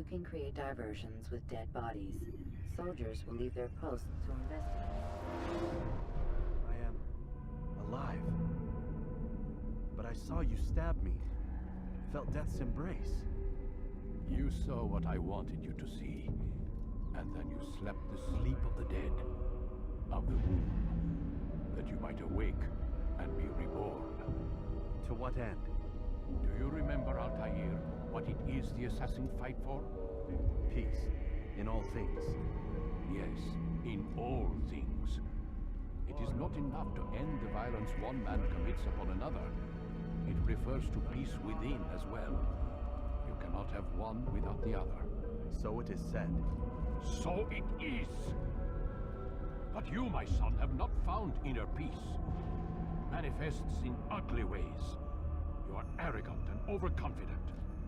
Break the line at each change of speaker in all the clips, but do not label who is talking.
can create diversions with dead bodies. Soldiers will leave their posts to investigate.
I am alive. But I saw you stab me. Felt death's embrace.
You saw what I wanted you to see. And then you slept the sleep of the dead. Of the womb. That you might awake and be reborn.
To what end?
Do you remember, Altair, what it is the assassins fight for?
Peace. In all things.
Yes, in all things. It is not enough to end the violence one man commits upon another. It refers to peace within as well. You cannot have one without the other.
So it is said.
So it is! But you, my son, have not found inner peace. Manifests in ugly ways. You are arrogant and overconfident.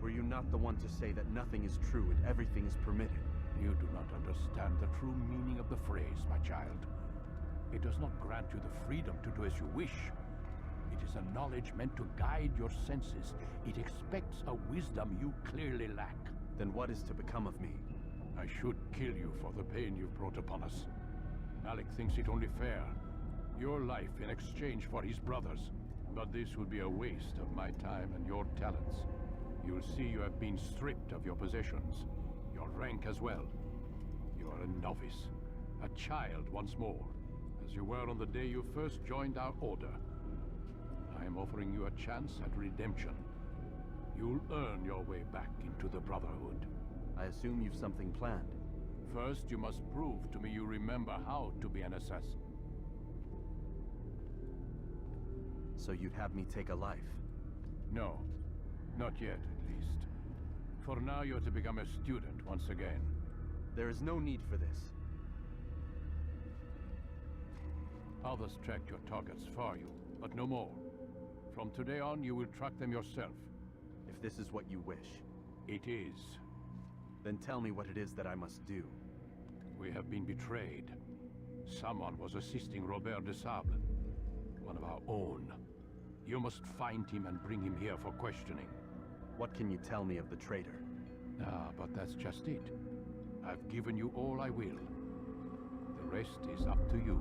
Were you not the one to say that nothing is true and everything is permitted?
You do not understand the true meaning of the phrase, my child. It does not grant you the freedom to do as you wish. It is a knowledge meant to guide your senses. It expects a wisdom you clearly lack.
Then what is to become of me?
I should kill you for the pain you've brought upon us. Malik thinks it only fair. Your life in exchange for his brother's. But this would be a waste of my time and your talents. You'll see you have been stripped of your possessions. Your rank as well. You are a novice. A child once more. As you were on the day you first joined our order. I am offering you a chance at redemption. You'll earn your way back into the Brotherhood.
I assume you've something planned.
First, you must prove to me you remember how to be an assassin.
So you'd have me take a life?
No. Not yet, at least. For now, you're to become a student once again.
There is no need for this.
Others tracked your targets for you, but no more. From today on, you will track them yourself.
If this is what you wish.
It is.
Then tell me what it is that I must do.
We have been betrayed. Someone was assisting Robert de Sable, one of our own. You must find him and bring him here for questioning.
What can you tell me of the traitor?
Ah, but that's just it. I've given you all I will. The rest is up to you.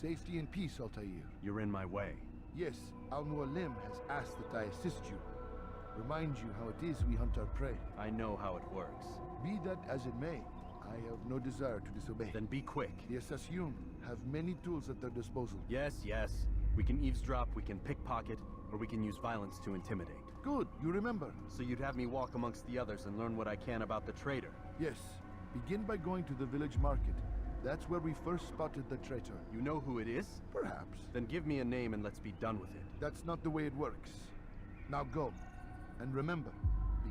Safety and peace, Altair.
You're in my way.
Yes, Al-Mualim has asked that I assist you. Remind you how it is we hunt our prey.
I know how it works.
Be that as it may, I have no desire to disobey.
Then be quick.
The assassination have many tools at their disposal.
Yes, yes. We can eavesdrop, we can pickpocket, or we can use violence to intimidate.
Good, you remember.
So you'd have me walk amongst the others and learn what I can about the traitor?
Yes. Begin by going to the village market. That's where we first spotted the traitor.
You know who it is?
Perhaps.
Then give me a name and let's be done with it.
That's not the way it works. Now go. And remember,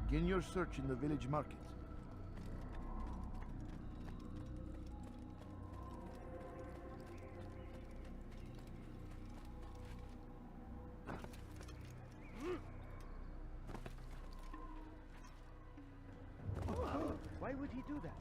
begin your search in the village market.
Why would he do that?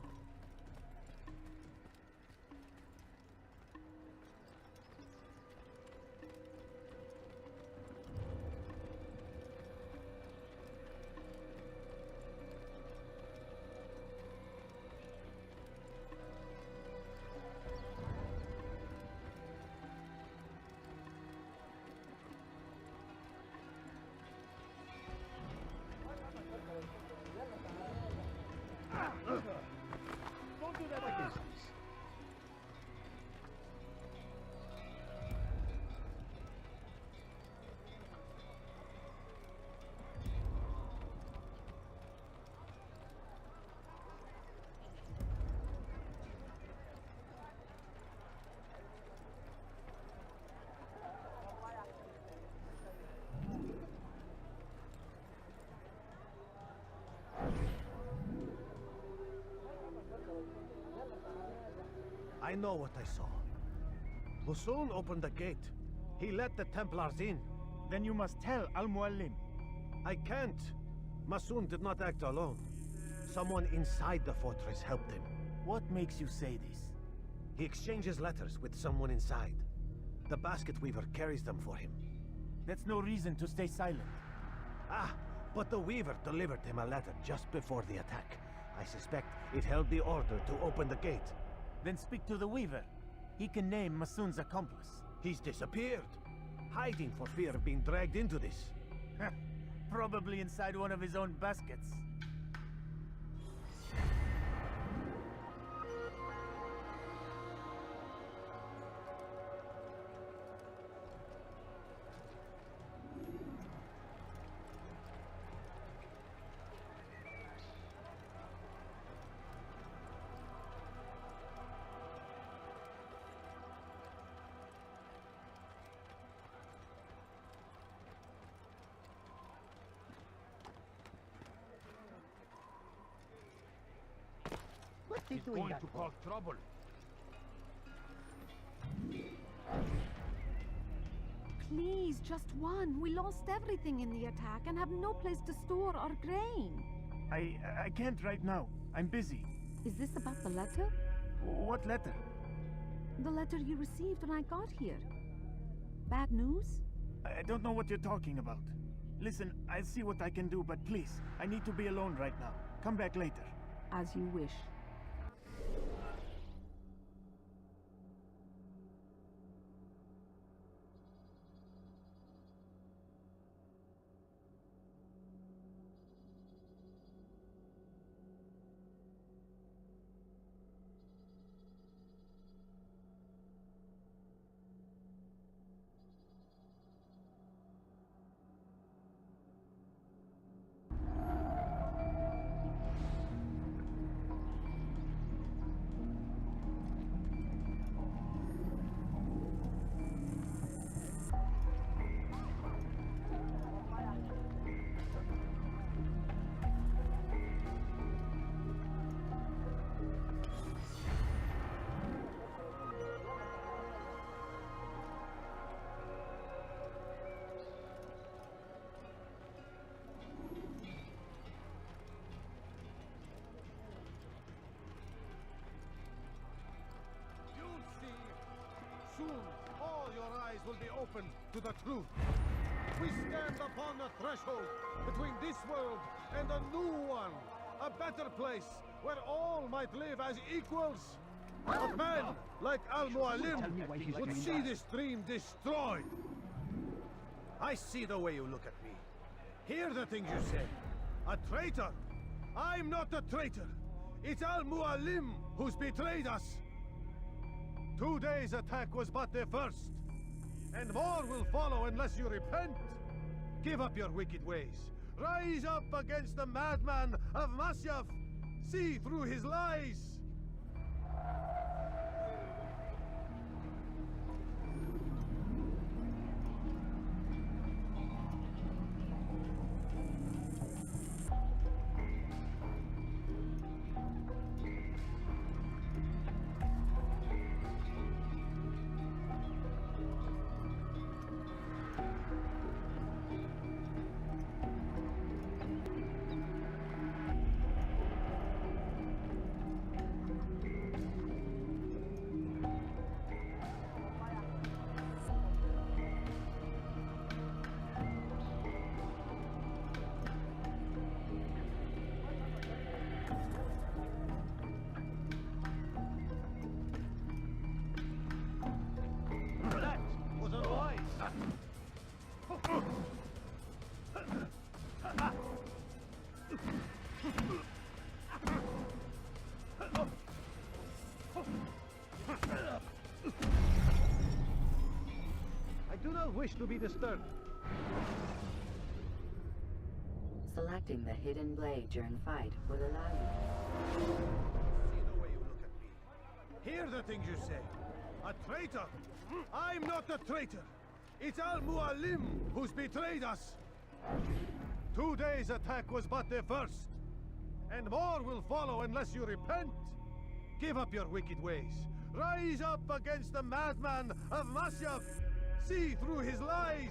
I know what I saw. Musun opened the gate. He let the Templars in.
Then you must tell Al-Mualim.
I can't. Musun did not act alone. Someone inside the fortress helped him.
What makes you say this?
He exchanges letters with someone inside. The basket weaver carries them for him.
That's no reason to stay silent.
Ah, but the weaver delivered him a letter just before the attack. I suspect it held the order to open the gate.
Then speak to the Weaver. He can name Masun's accomplice.
He's disappeared, hiding for fear of being dragged into this.
Probably inside one of his own baskets.
He's going to cause trouble.
Please, just one. We lost everything in the attack and have no place to store our grain.
I can't right now. I'm busy.
Is this about the letter?
What letter?
The letter you received when I got here. Bad news?
I don't know what you're talking about. Listen, I'll see what I can do, but please, I need to be alone right now. Come back later.
As you wish.
Soon, all your eyes will be opened to the truth. We stand upon the threshold between this world and a new one. A better place where all might live as equals. A man like Al-Mualim would see this dream destroyed. I see the way you look at me. Hear the things you say. A traitor? I'm not a traitor. It's Al-Mualim who's betrayed us. Today's attack was but the first, and more will follow unless you repent. Give up your wicked ways. Rise up against the madman of Masyaf. See through his lies. I do not wish to be disturbed.
Selecting the hidden blade during fight will allow you.
See the way you look at me. Hear the things you say. A traitor? I'm not a traitor. It's Al-Mualim who's betrayed us. Today's attack was but the first, and more will follow unless you repent. Give up your wicked ways. Rise up against the madman of Masyaf! See through his lies!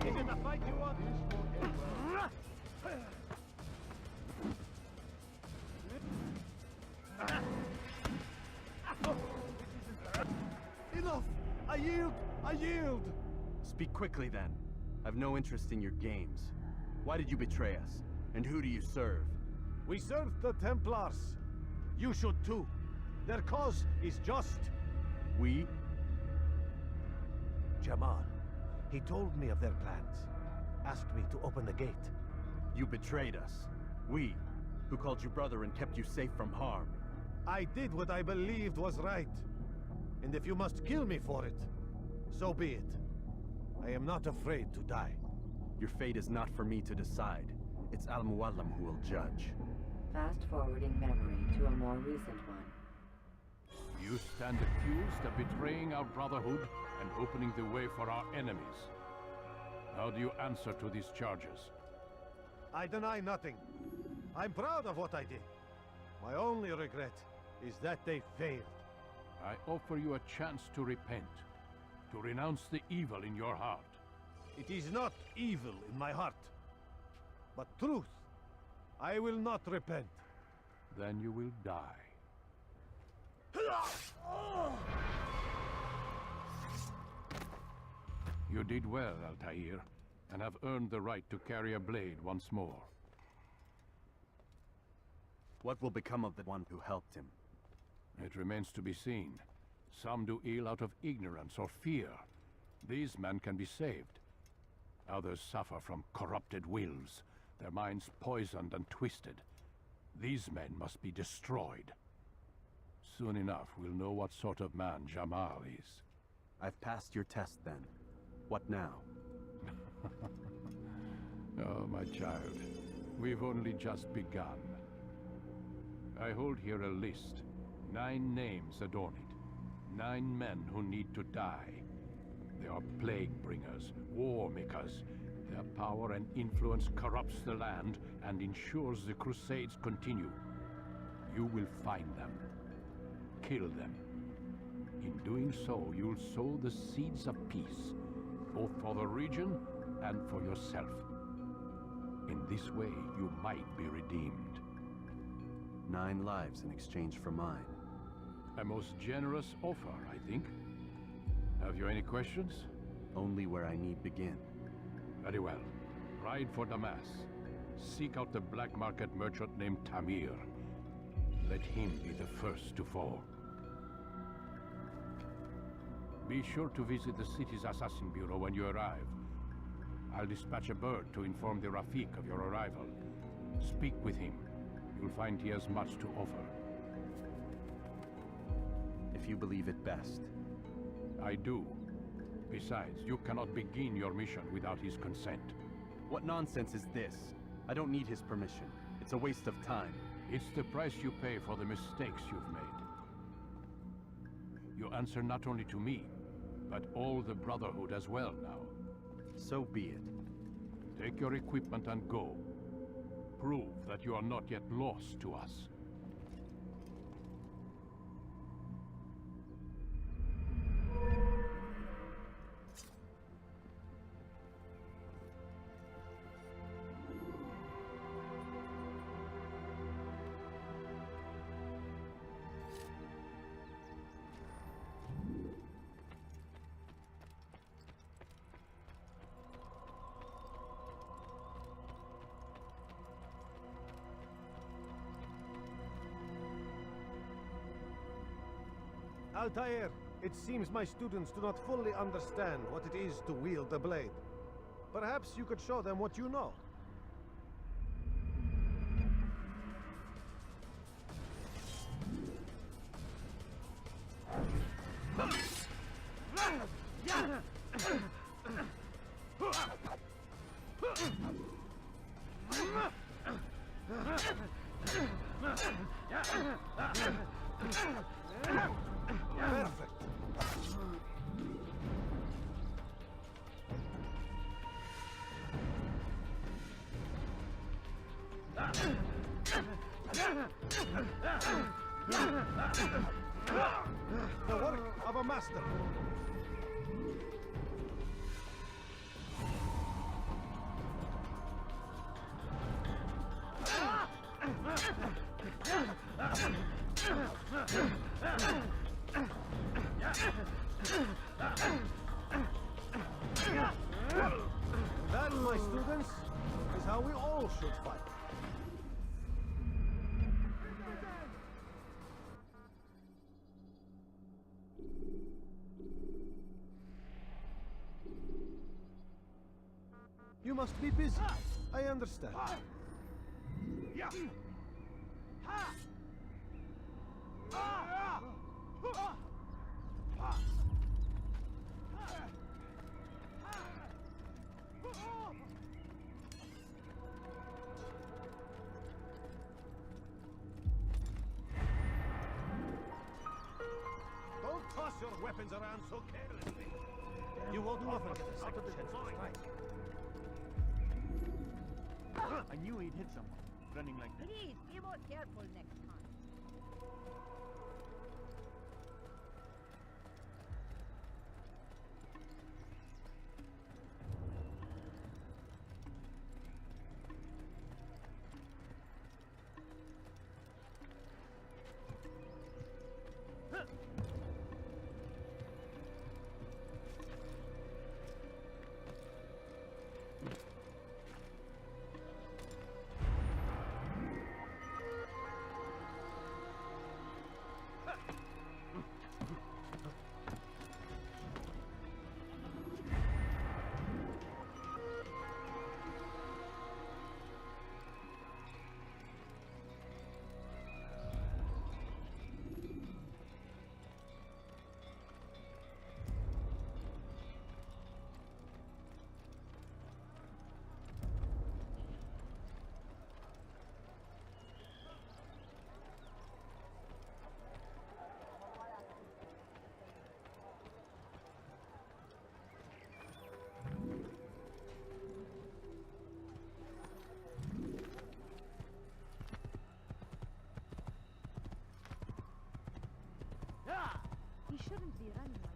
Is it the fight you want?
Enough! I yield! I yield!
Speak quickly then. I've no interest in your games. Why did you betray us? And who do you serve?
We serve the Templars. You should too. Their cause is just.
We?
Jamal, he told me of their plans. Asked me to open the gate.
You betrayed us. We, who called you brother and kept you safe from harm.
I did what I believed was right. And if you must kill me for it, so be it. I am not afraid to die.
Your fate is not for me to decide. It's Al-Muallim who will judge.
Fast-forwarding memory to a more recent one.
You stand accused of betraying our brotherhood and opening the way for our enemies. How do you answer to these charges?
I deny nothing. I'm proud of what I did. My only regret is that they failed.
I offer you a chance to repent, to renounce the evil in your heart.
It is not evil in my heart, but truth. I will not repent.
Then you will die. You did well, Altair, and have earned the right to carry a blade once more.
What will become of the one who helped him?
It remains to be seen. Some do ill out of ignorance or fear. These men can be saved. Others suffer from corrupted wills, their minds poisoned and twisted. These men must be destroyed. Soon enough, we'll know what sort of man Jamal is.
I've passed your test then. What now?
Oh, my child. We've only just begun. I hold here a list. 9 names adorn it. 9 men who need to die. They are plague bringers, war makers. Their power and influence corrupts the land and ensures the crusades continue. You will find them. Kill them. In doing so, you'll sow the seeds of peace, both for the region and for yourself. In this way, you might be redeemed.
9 lives in exchange for mine.
A most generous offer, I think. Have you any questions?
Only where I need begin.
Very well. Ride for Damas. Seek out the black market merchant named Tamir. Let him be the first to fall. Be sure to visit the city's assassin bureau when you arrive. I'll dispatch a bird to inform the Rafiq of your arrival. Speak with him. You'll find he has much to offer.
If you believe it best.
I do. Besides, you cannot begin your mission without his consent.
What nonsense is this? I don't need his permission. It's a waste of time.
It's the price you pay for the mistakes you've made. You answer not only to me, but all the Brotherhood as well now.
So be it.
Take your equipment and go. Prove that you are not yet lost to us.
Altair, it seems my students do not fully understand what it is to wield the blade. Perhaps you could show them what you know. Perfect. The work of a master. That, my students, is how we all should fight. You must be busy. I understand. Don't toss your weapons around so carelessly. You won't often get a second chance to strike.
I knew he'd hit someone, running like that.
Please, be more careful next time.
He shouldn't be running like that.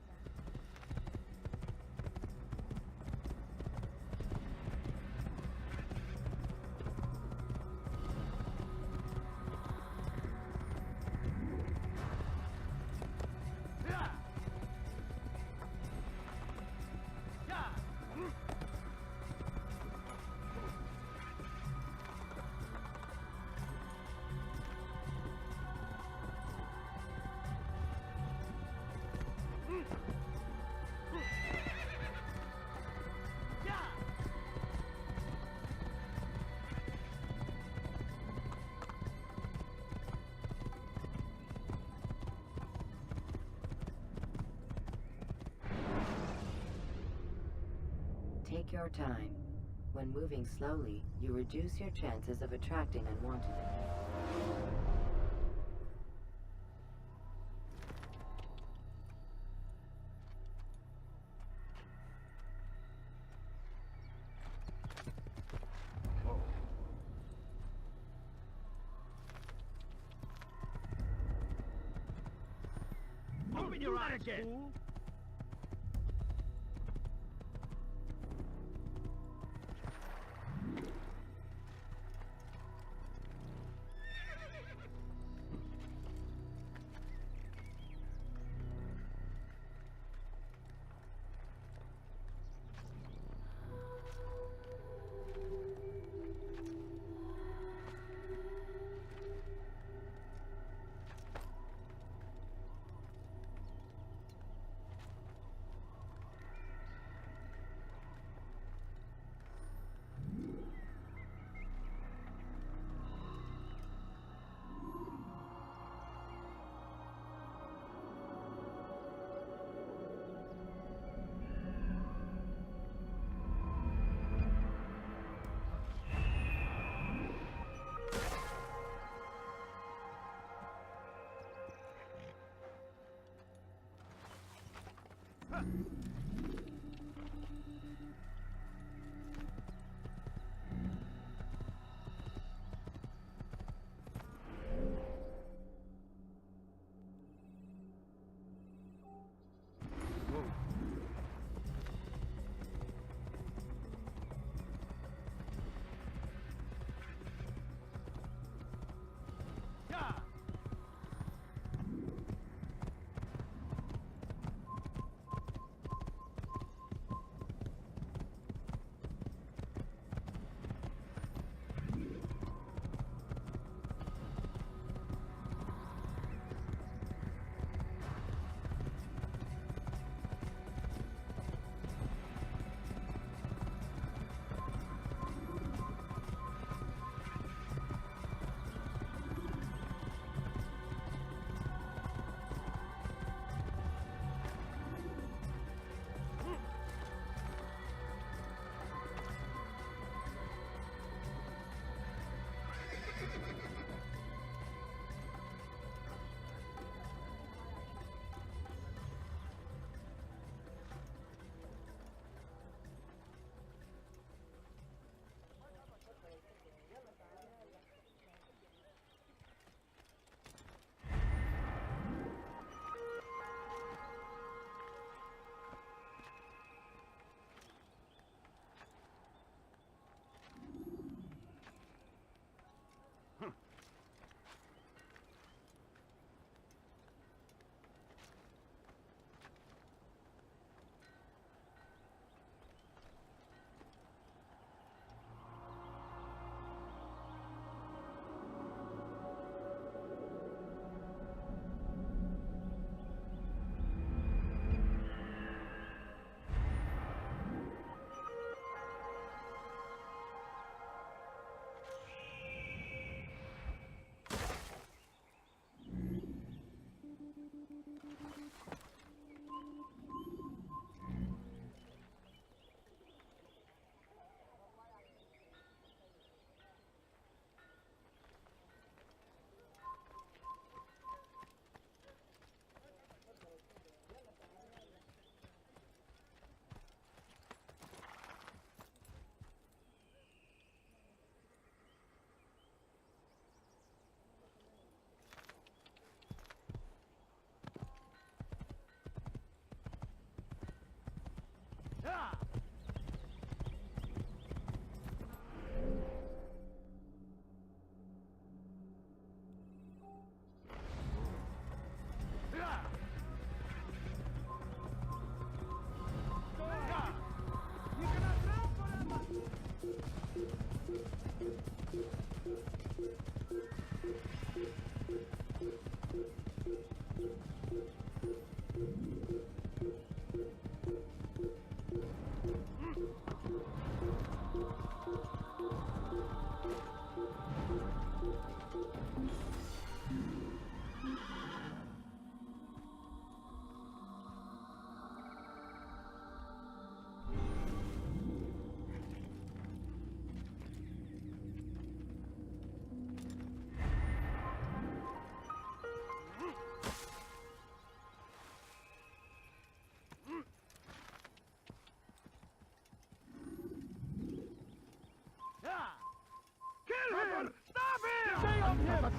Take your time. When moving slowly, you reduce your chances of attracting unwanted enemies.
Open your eyes, fool!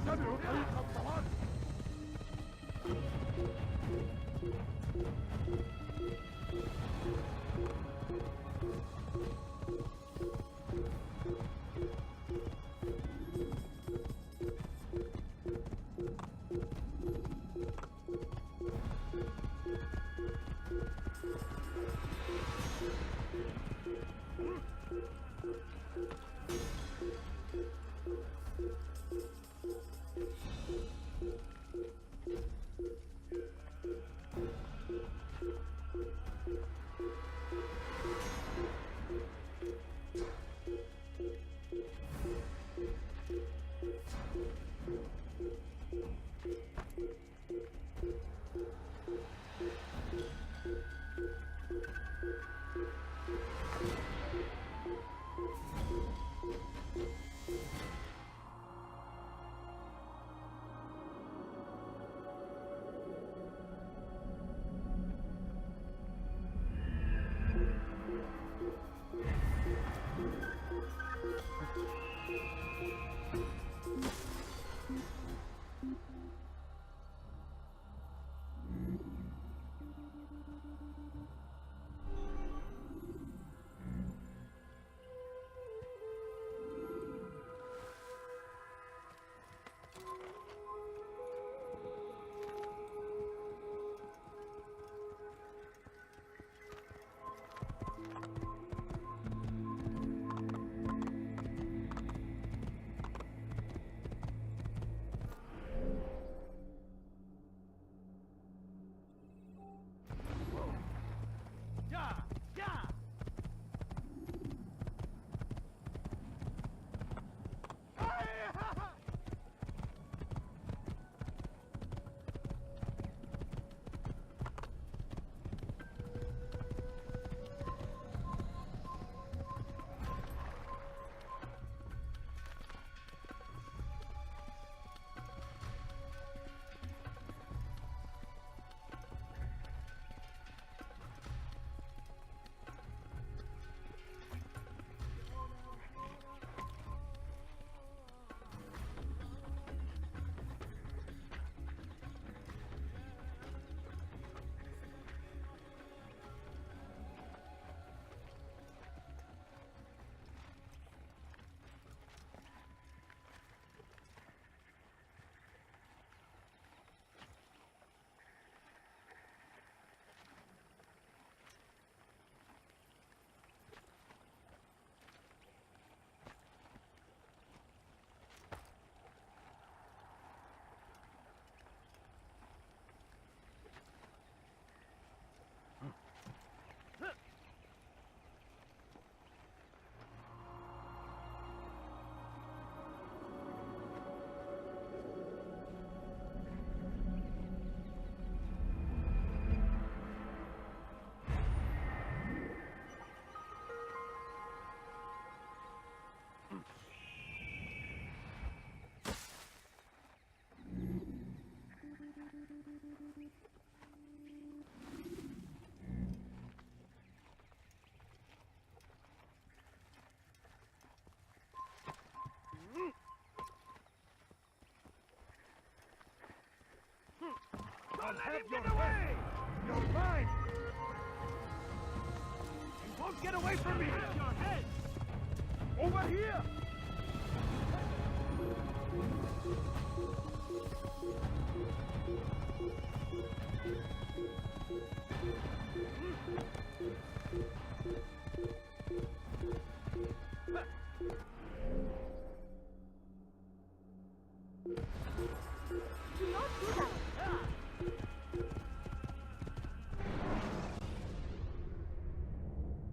تتبعوا طريق الصواب.
I'll have your head! You're mine! You won't get away from me! Have your head! Over here!
Do not do that!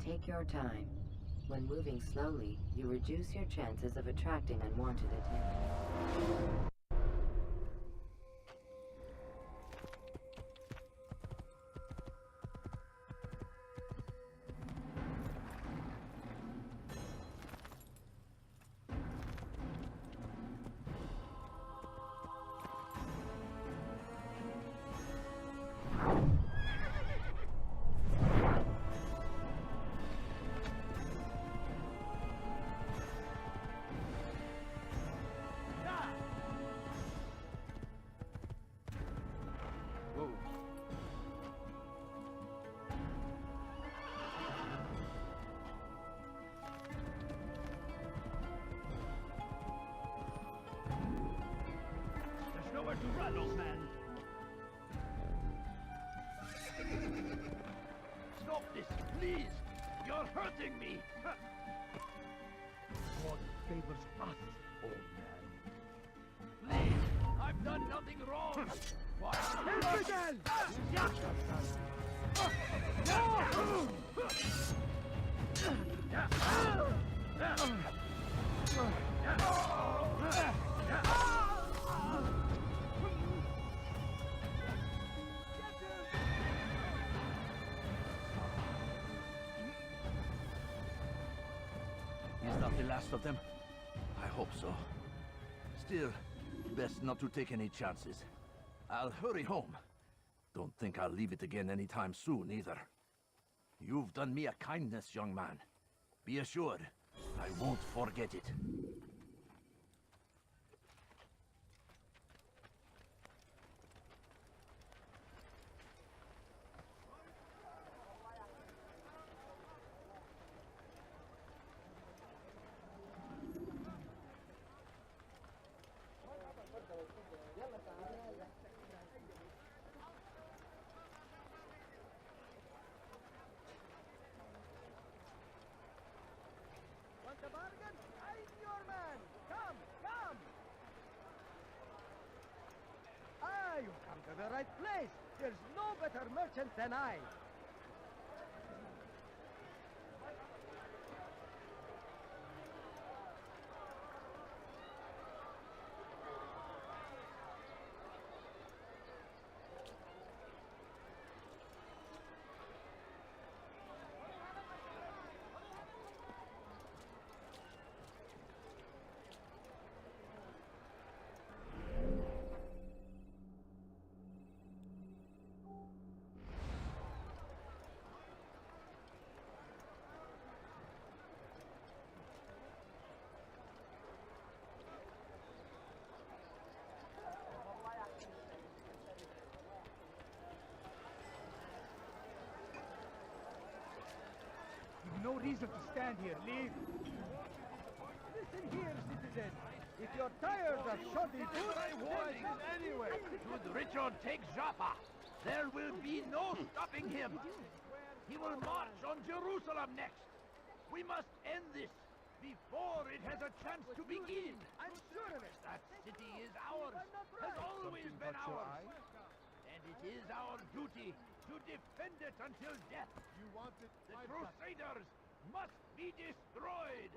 Take your time. When moving slowly, you reduce your chances of attracting unwanted attention.
Nowhere to run, old man! Stop this, please! You're hurting me! God favors us, old man. Please! I've done nothing wrong! Why?
Is that the last of them? I hope so. Still, best not to take any chances. I'll hurry home. Don't think I'll leave it again anytime soon, either. You've done me a kindness, young man. Be assured, I won't forget it.
to the right place. There's no better merchant than I.
No reason to stand here. Leave.
Listen here, citizen. If you're tired of shoddy food,
warning
anyway.
Should Richard take Jaffa, there will be no stopping him. He will march on Jerusalem next. We must end this before it has a chance to begin.
I'm sure of it.
That city is ours, has always been ours. And it is our duty to defend it until death.
You want it?
The Crusaders must be destroyed!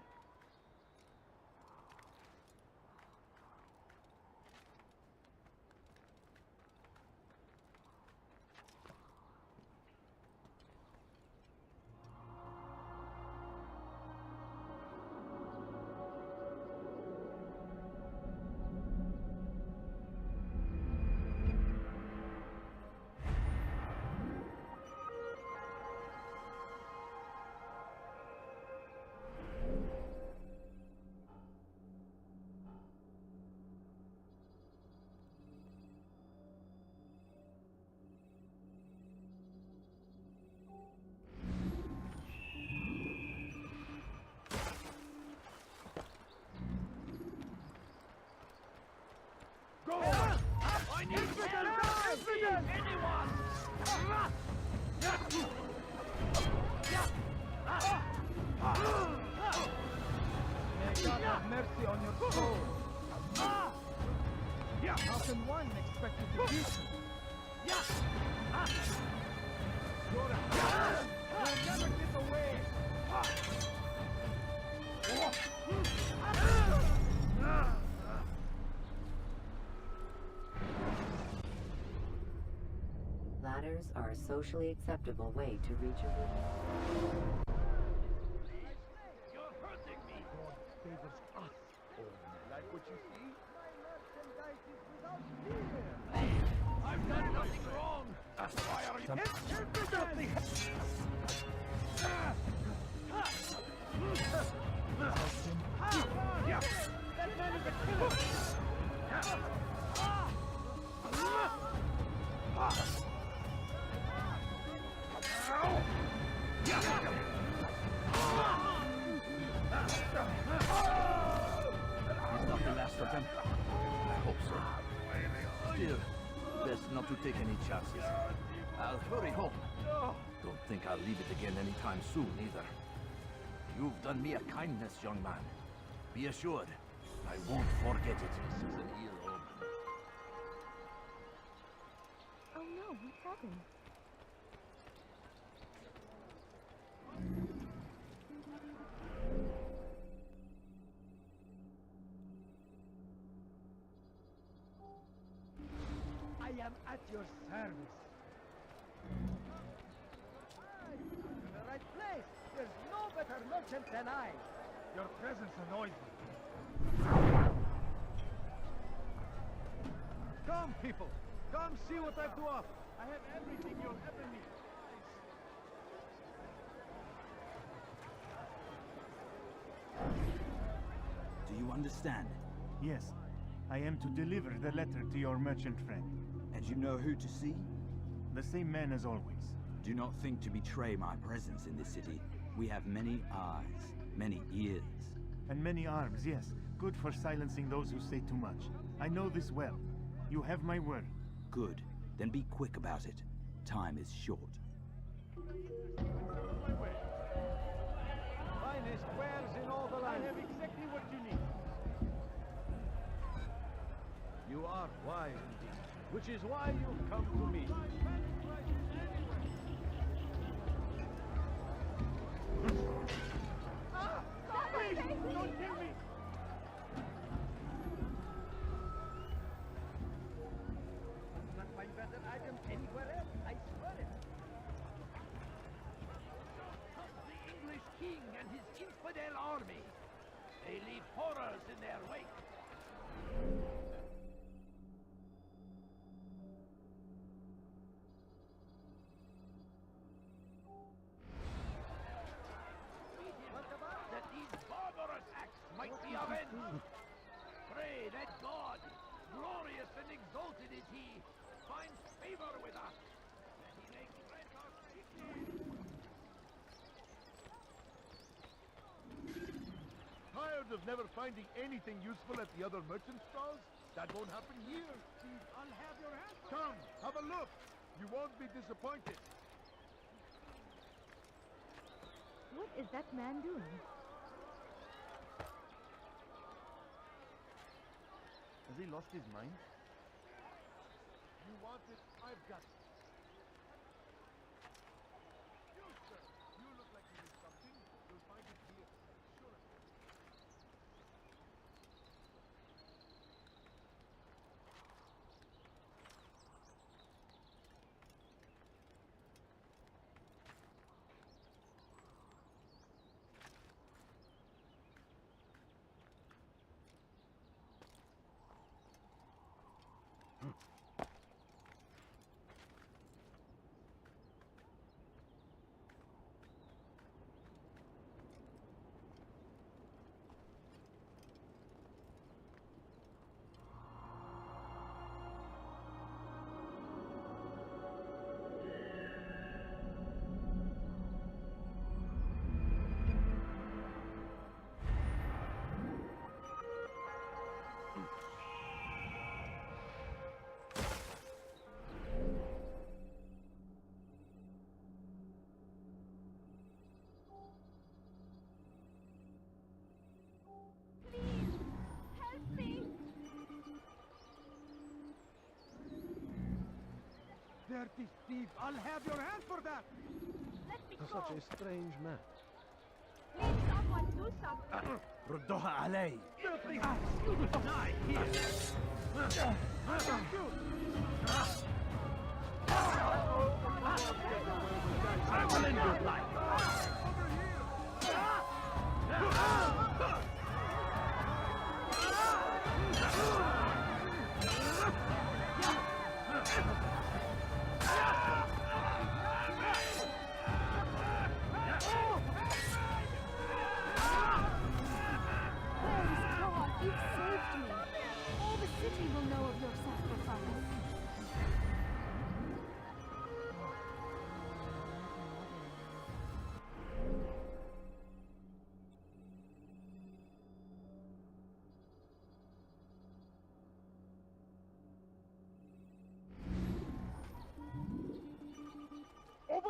Go! I need help! Anyone!
May God have mercy on your soul. How can one expect you to beat? You'll never get away.
Ladders are a socially acceptable way to reach a room.
You're hurting me!
Favors us. Like what you see? My merchandise is without leader.
I've done nothing wrong! Why are you...
That man is a killer.
He's not the last of them. I hope so. Still, best not to take any chances. I'll hurry home. Don't think I'll leave it again anytime soon, either. You've done me a kindness, young man. Be assured, I won't forget it. This is an ill omen.
Oh no, what's happened?
I am at your service. To the right place. There's no better merchant than I.
Your presence annoys me.
Come, people. Come see what I've to offer. I have everything you'll ever need.
Do you understand?
Yes, I am to deliver the letter to your merchant friend.
And you know who to see?
The same man as always.
Do not think to betray my presence in this city. We have many eyes, many ears.
And many arms, yes. Good for silencing those who say too much. I know this well. You have my word.
Good. Then be quick about it. Time is short.
Finest wares in all the land.
I have exactly what you need.
You are wise indeed.
which is why you've come to me.
Please, don't kill me!
Not find better items anywhere else, I swear it.
The English king and his infidel army. They leave horrors in their wake. That these barbarous acts might be avenged. Pray that God, glorious and exalted is he, finds favor with us, that he may grant us victory.
Tired of never finding anything useful at the other merchant stalls? That won't happen here.
I'll have your hand.
Come, have a look. You won't be disappointed.
What is that man doing?
Has he lost his mind?
You want it? I've got it. You, sir. You look like you need something. You'll find it here. Sure.
Dirty thief! I'll have your hand for that!
Let me go!
Such a strange man.
Please, someone do something!
ردوها علي.
Filthy ass! You will die here! I will end your life!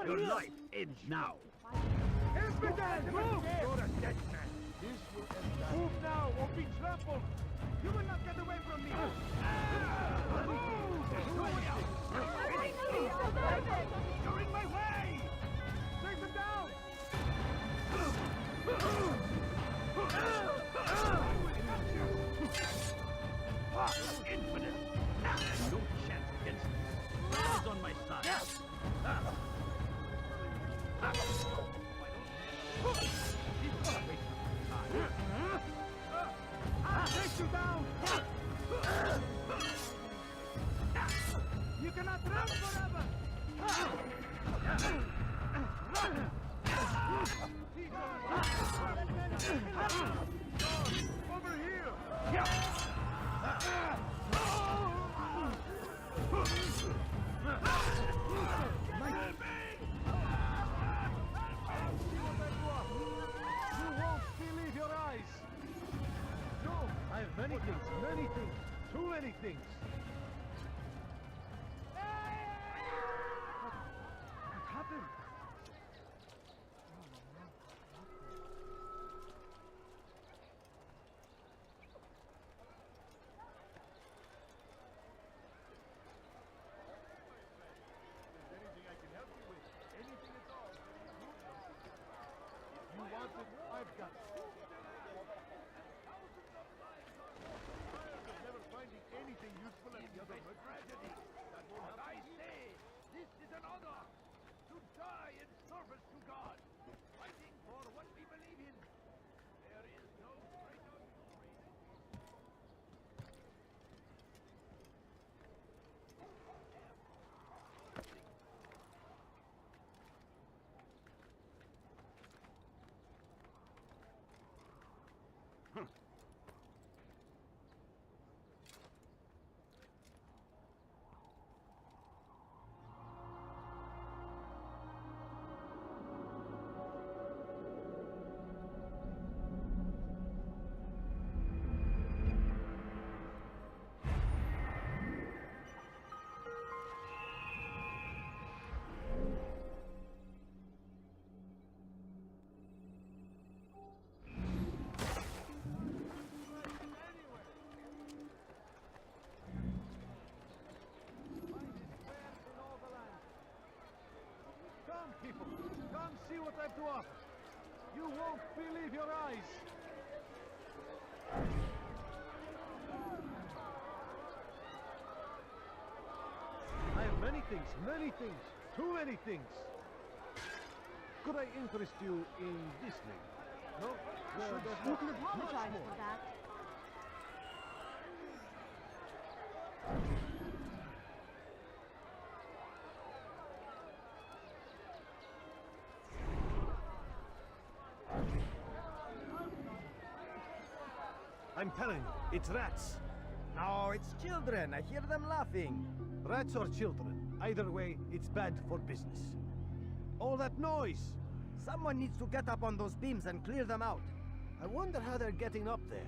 Your life ends now.
Infidel! Move! You're a dead man.
This will end that.
Move now or be trampled! You will not get away from me!
You're in my way!
Take them down!
Infidel! No chance against me. God is on my side.
I'll take you down! You cannot run forever!
Over here!
You won't believe your eyes! No, I have many things, too many things. What happened? See what I've to offer. You won't believe your eyes. I have many things, too many things. Could I interest you in this lady? No? Well,
You can apologize for that.
I'm telling you, it's rats.
No, it's children. I hear them laughing.
Rats or children. Either way, it's bad for business. All that noise!
Someone needs to get up on those beams and clear them out.
I wonder how they're getting up there.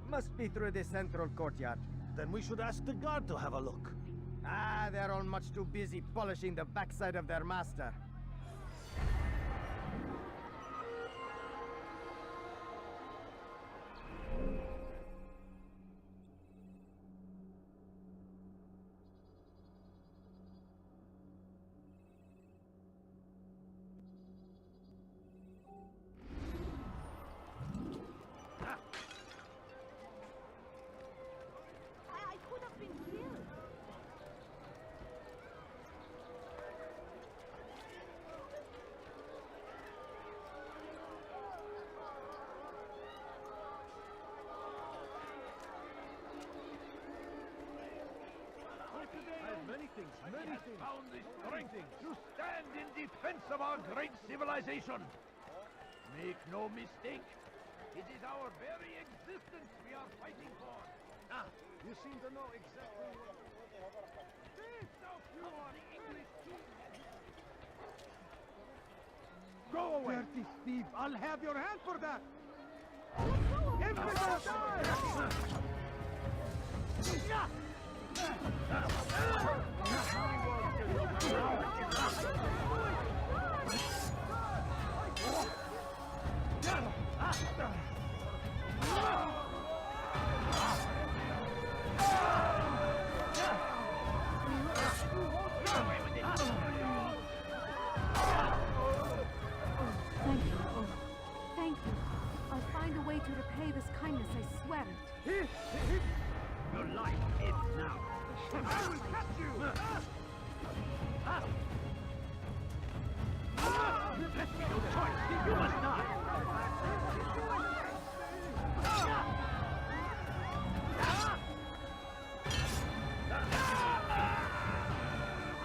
Must be through the central courtyard.
Then we should ask the guard to have a look.
Ah, they're all much too busy polishing the backside of their master.
I could have been killed.
I have many things.
Found the strength to stand in defense of our great civilization. Make no mistake, it is our very existence we are fighting for.
Ah, you seem to know exactly what...
You are the English too.
Go away! Dirty thief! I'll have your hand for that!
Thank you. Oh, thank you. I'll find a way to repay this kindness, I swear it.
Your life ends now. I will catch you! Let me no choice. You must die.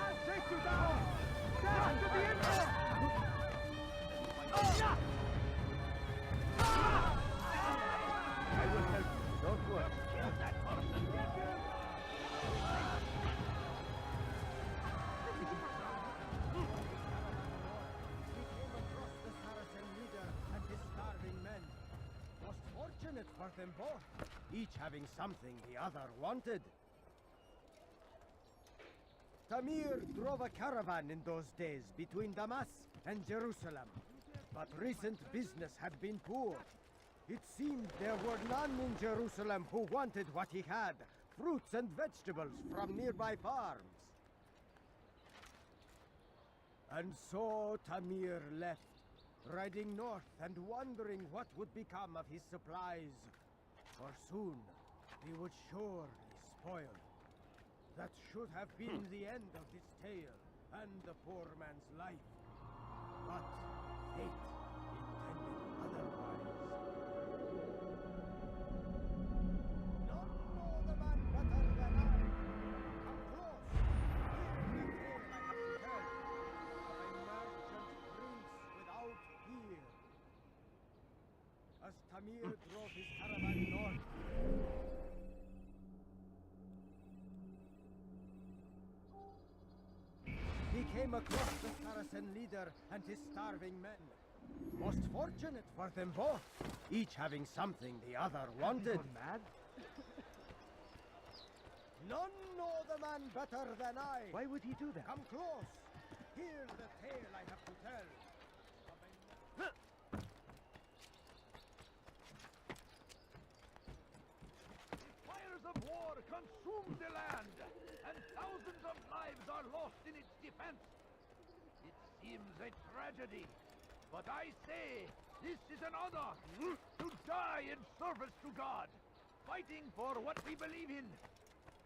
I'll take you down! Down to the emperor!
I will help you. Don't worry.
Kill that person.
We came across the Saracen leader and his starving men. Was fortunate for them both, each having something the other wanted. Tamir drove a caravan in those days between Damas and Jerusalem. But recent business had been poor. It seemed there were none in Jerusalem who wanted what he had, fruits and vegetables from nearby farms. And so Tamir left, riding north and wondering what would become of his supplies. For soon, he would surely spoil. That should have been the end of this tale and the poor man's life. But fate intended otherwise. None know the man better than I. Come close. Hear the tale I have to tell of a merchant prince without peer. As Tamir drove his caravan north, he came across the Saracen leader and his starving men. Most fortunate for them both, each having something the other wanted.
Mad?
None know the man better than I.
Why would he do that?
Come close. Hear the tale I have to tell.
Fires of war consume the land, and thousands of lives are lost in its defense. It seems a tragedy, But I say, this is an honor to die in service to God, fighting for what we believe in.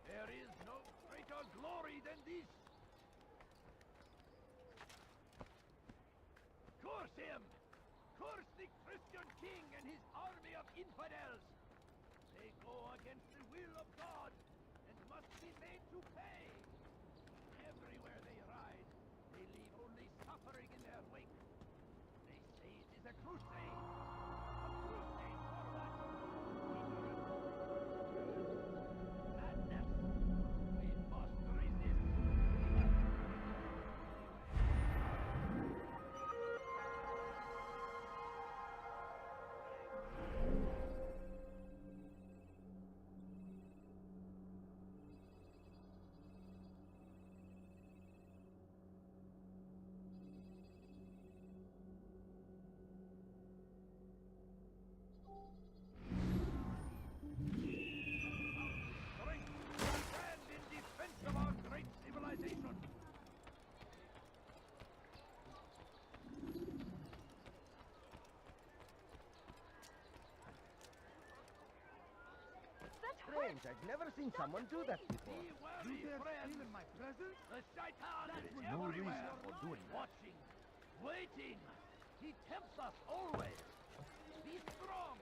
There is no greater glory than this. Curse him! Curse the Christian king and his army of infidels! They go against the will of God and must be made to pay. Everywhere they ride, they leave only suffering in their wake. They say it is a crusade. A crusade for what? Madness. We must resist. Stand in defense of our great civilization.
Strange, I've never seen someone do that before.
Be wary, friends.
in my presence?
The Shaitan is
no reason
everywhere.
for doing that.
Watching, waiting. He tempts us always. Be strong.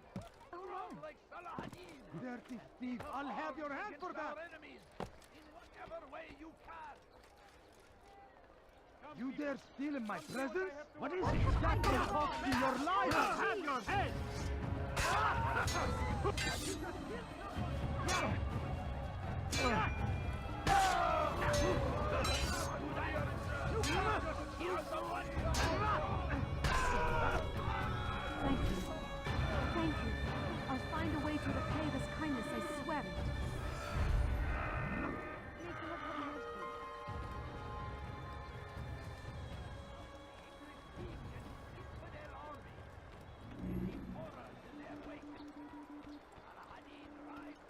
Strong like Salahadin.
Dirty thief, I'll have your hand for
Against
that!
our enemies, in whatever way you can.
You dare steal in my presence? What is it? That will cost you your life! I'll have your head!
Thank you. Thank you. I'll find a way to repay this kindness, I swear it.
Infidel army. Leave horrors in their wake. Salahadin rides.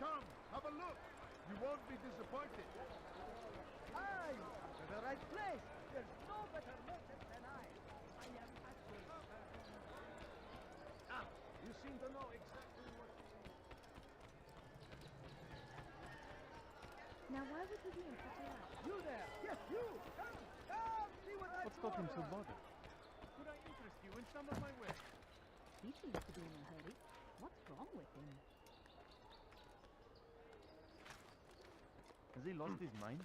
Come, have a look. You won't be disappointed.
Aye, to the right place. There's no better merchant than I. I am actually... Ah, you seem to know exactly what to do.
Now why would he be in such a rush?
You there! Yes, you! Come! Come! See what I've got!
bothered? Could I interest you in some of my wares?
He seems to be in a hurry. What's wrong with him?
Has he lost his mind?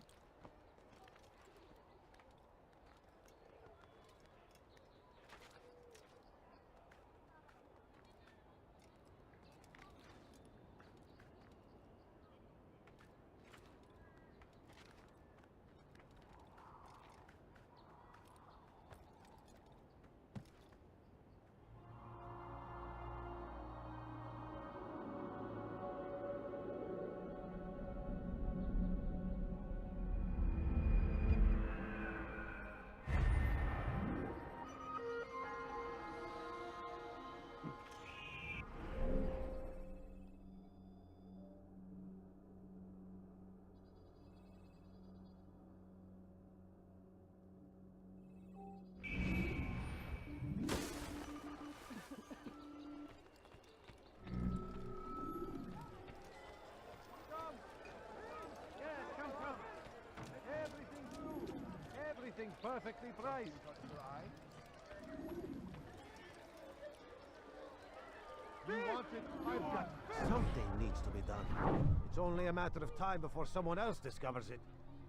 Everything perfectly priced. You want it? I've got it.
Something needs to be done. It's only a matter of time before someone else discovers it.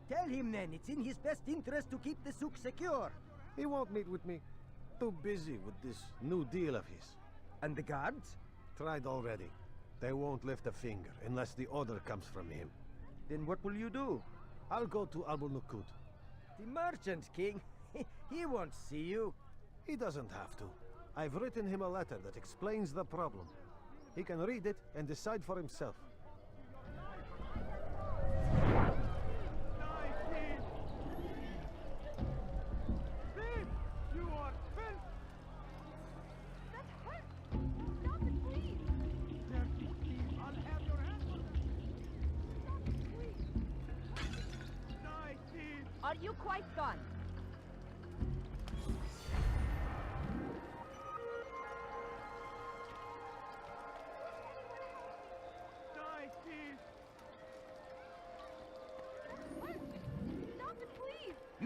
Tell him then, it's in his best interest to keep the souk secure. He won't meet with me. Too busy with this new deal of his. And the guards? Tried already. They won't lift a finger unless the order comes from him. Then what will you do? I'll go to Abu Nukud. The merchant king? He won't see you. He doesn't have to. I've written him a letter that explains the problem. He can read it and decide for himself. You are filth!
That hurts! Stop it, please!
Dirty thief! I'll have your hand for that!
Stop it, please!
Die, thief!
Are you quite done?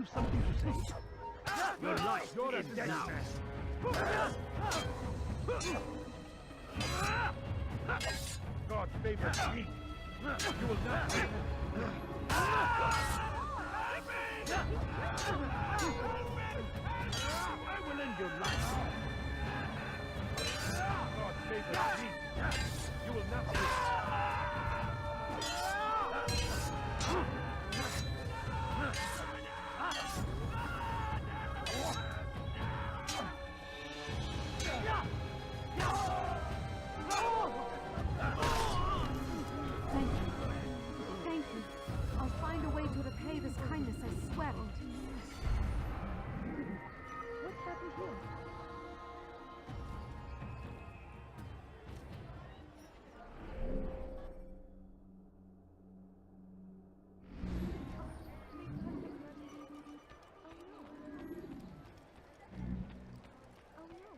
you something to say? Your life begins now.
God favor me. You will not
I will end your life.
God favor me. You will not
Thank you. Thank you. I'll find a way to repay this kindness, I swear it.
What happened here? Oh no.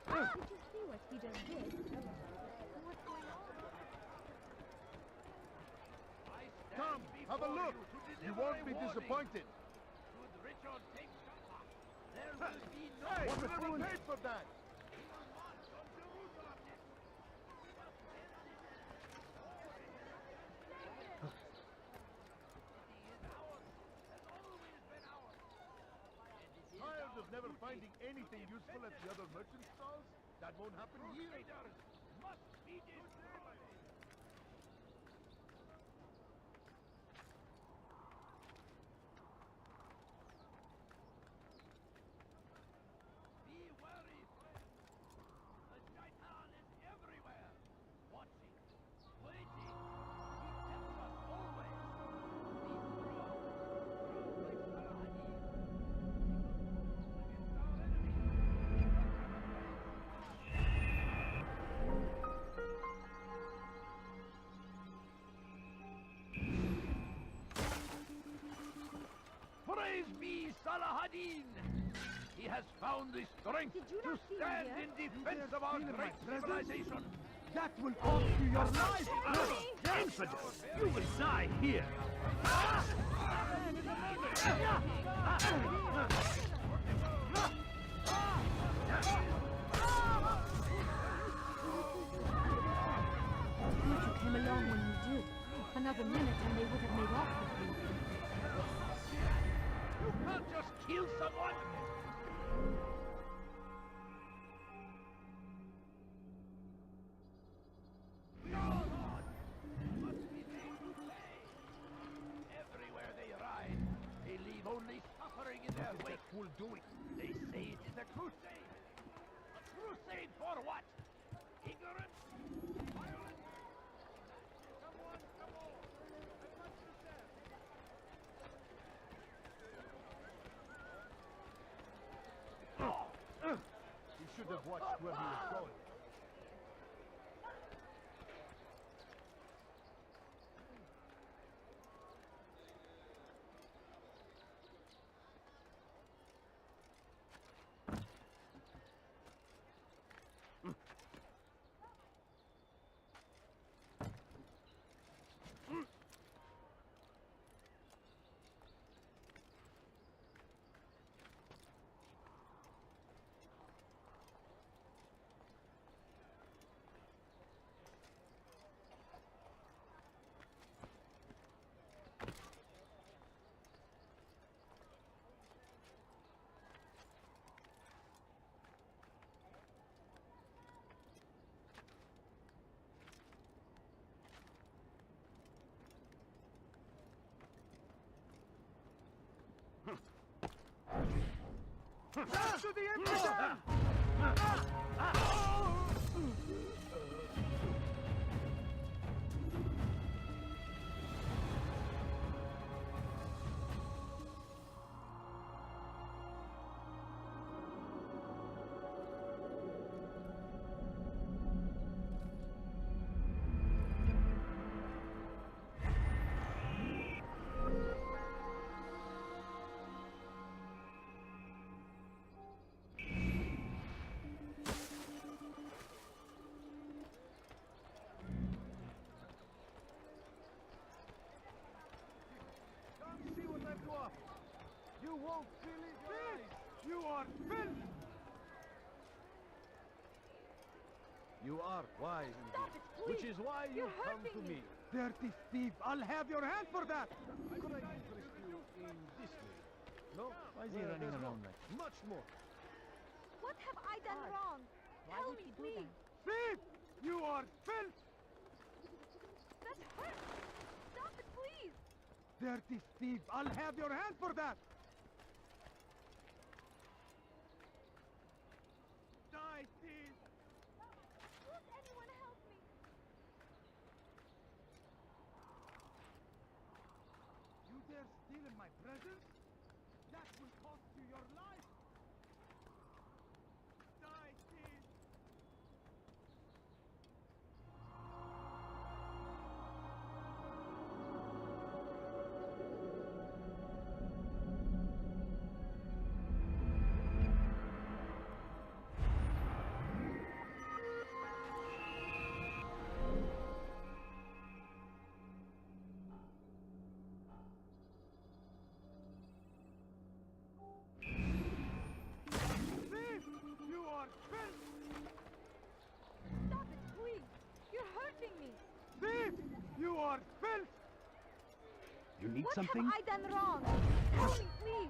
Did you see what he just did? What's going on?
Come, have a look. You won't be disappointed. Hey, we never paid for that. Tired of never finding anything useful at the other merchant stalls? That won't happen here.
Praise be Salahadin! He has found the strength
Did you
to
not see him
stand
here?
in defense of our great civilization.
That will cost you your life!
Infidel! You will die here!
Good you came along when you did. Another minute and they would have made off with you.
You can't just kill someone! Everywhere they ride, they leave only suffering in their wake.
Will do it.
They say it is a crusade. A crusade for what? Ignorance? Violence?
He should have watched where he was going.
To the Emperor! filth!
You are wise
Stop
indeed,
it, please.
which is why you
You're
come
hurting
to
me.
me.
Dirty thief! I'll have your hand for that!
Could I interest you in this way? No?
Why is he running
there's
around
more.
like
Much more.
What have I done wrong? Tell me, please.
Thief! You are filth!
That hurts. Stop it, please.
Dirty thief! I'll have your hand for that! Die, thief!
Won't anyone help me?
You dare steal in my presence? That will cost you your life! Die, thief! Thief! You are filth!
Stop it, please. You're hurting me.
Thief! You are filth!
You need
What
something?
have I done wrong? Tell me, please.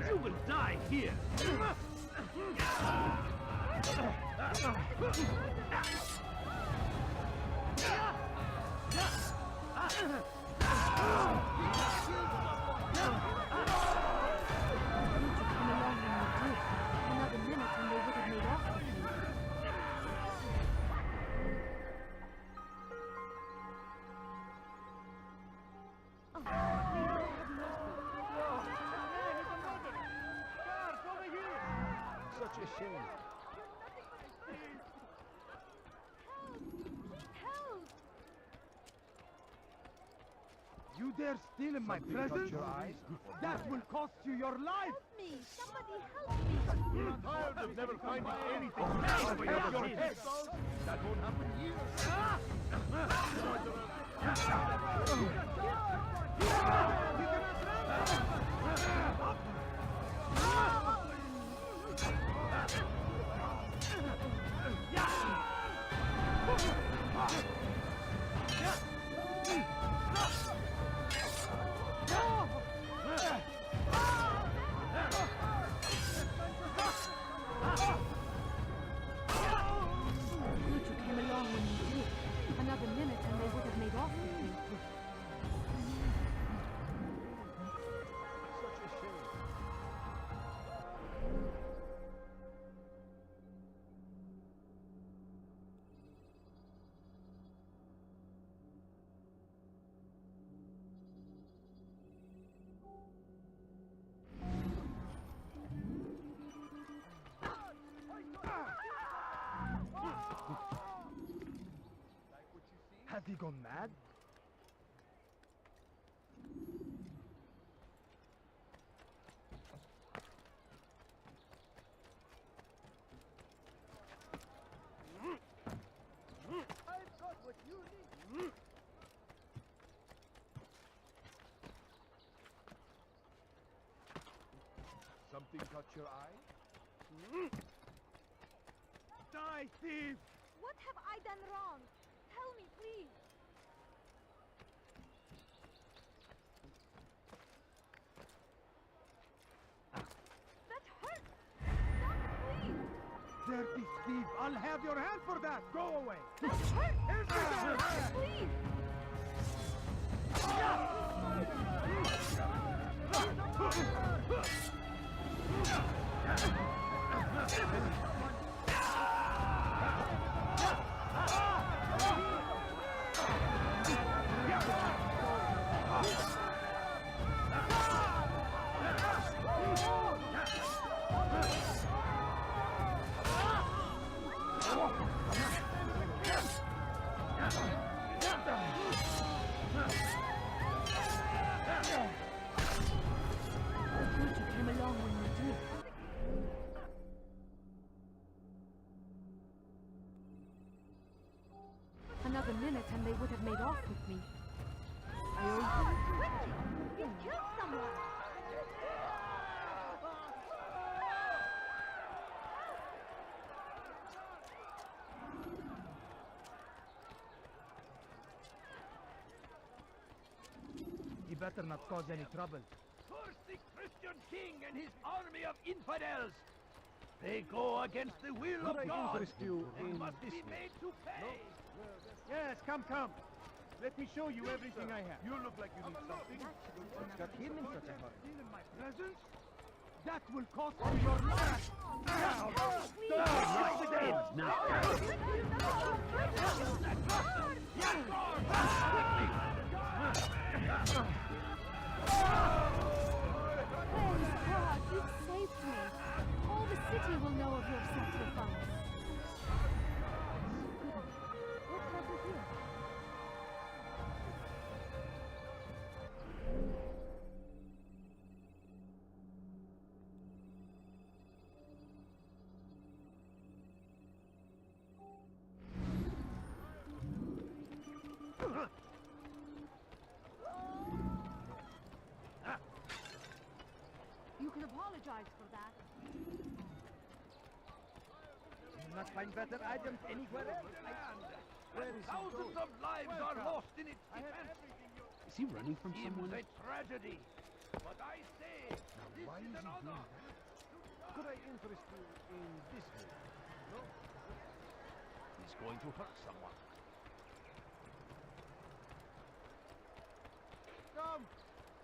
You will die here!
Another minute and they would have made off with me.
Such a shame.
Help!
You dare steal in my
Something caught
presence?
your eyes?
That will cost you your life!
Help me! Somebody help me!
You're tired of never finding anything. Your head. That won't happen here.
Good you came along when you did. Another minute and they would have made off with me.
Such a shame.
Has he gone mad?
I've got what you need. Something caught your eye?
Die, thief!
What have I done wrong? Tell me, please. That hurts. Stop it, please.
Dirty thief! I'll have your hand for that! Go away!
That hurts. Stop it, please.
Good you came along when you did. Another minute and they would have made off with me. I owe you.
He's killed someone.
better not cause any trouble.
Curse the Christian king and his army of infidels! They go against the will of God and must be made to pay!
Yes, come. Let me show you everything I have.
You look like you need something.
What's got him in such a hurry? In my presence? That will cost you your life!
Praise God, you've saved me. All the city will know of your sacrifice.
What happened here?
You can apologize for that.
You'll not find better items anywhere else. Where is
Thousands of lives are lost in its defense!
Is he running from
Seems
someone?
a tragedy, but I say, this
why
is
is
an
he
honor!
doing Could I interest you in this way? No?
He's going to hurt someone.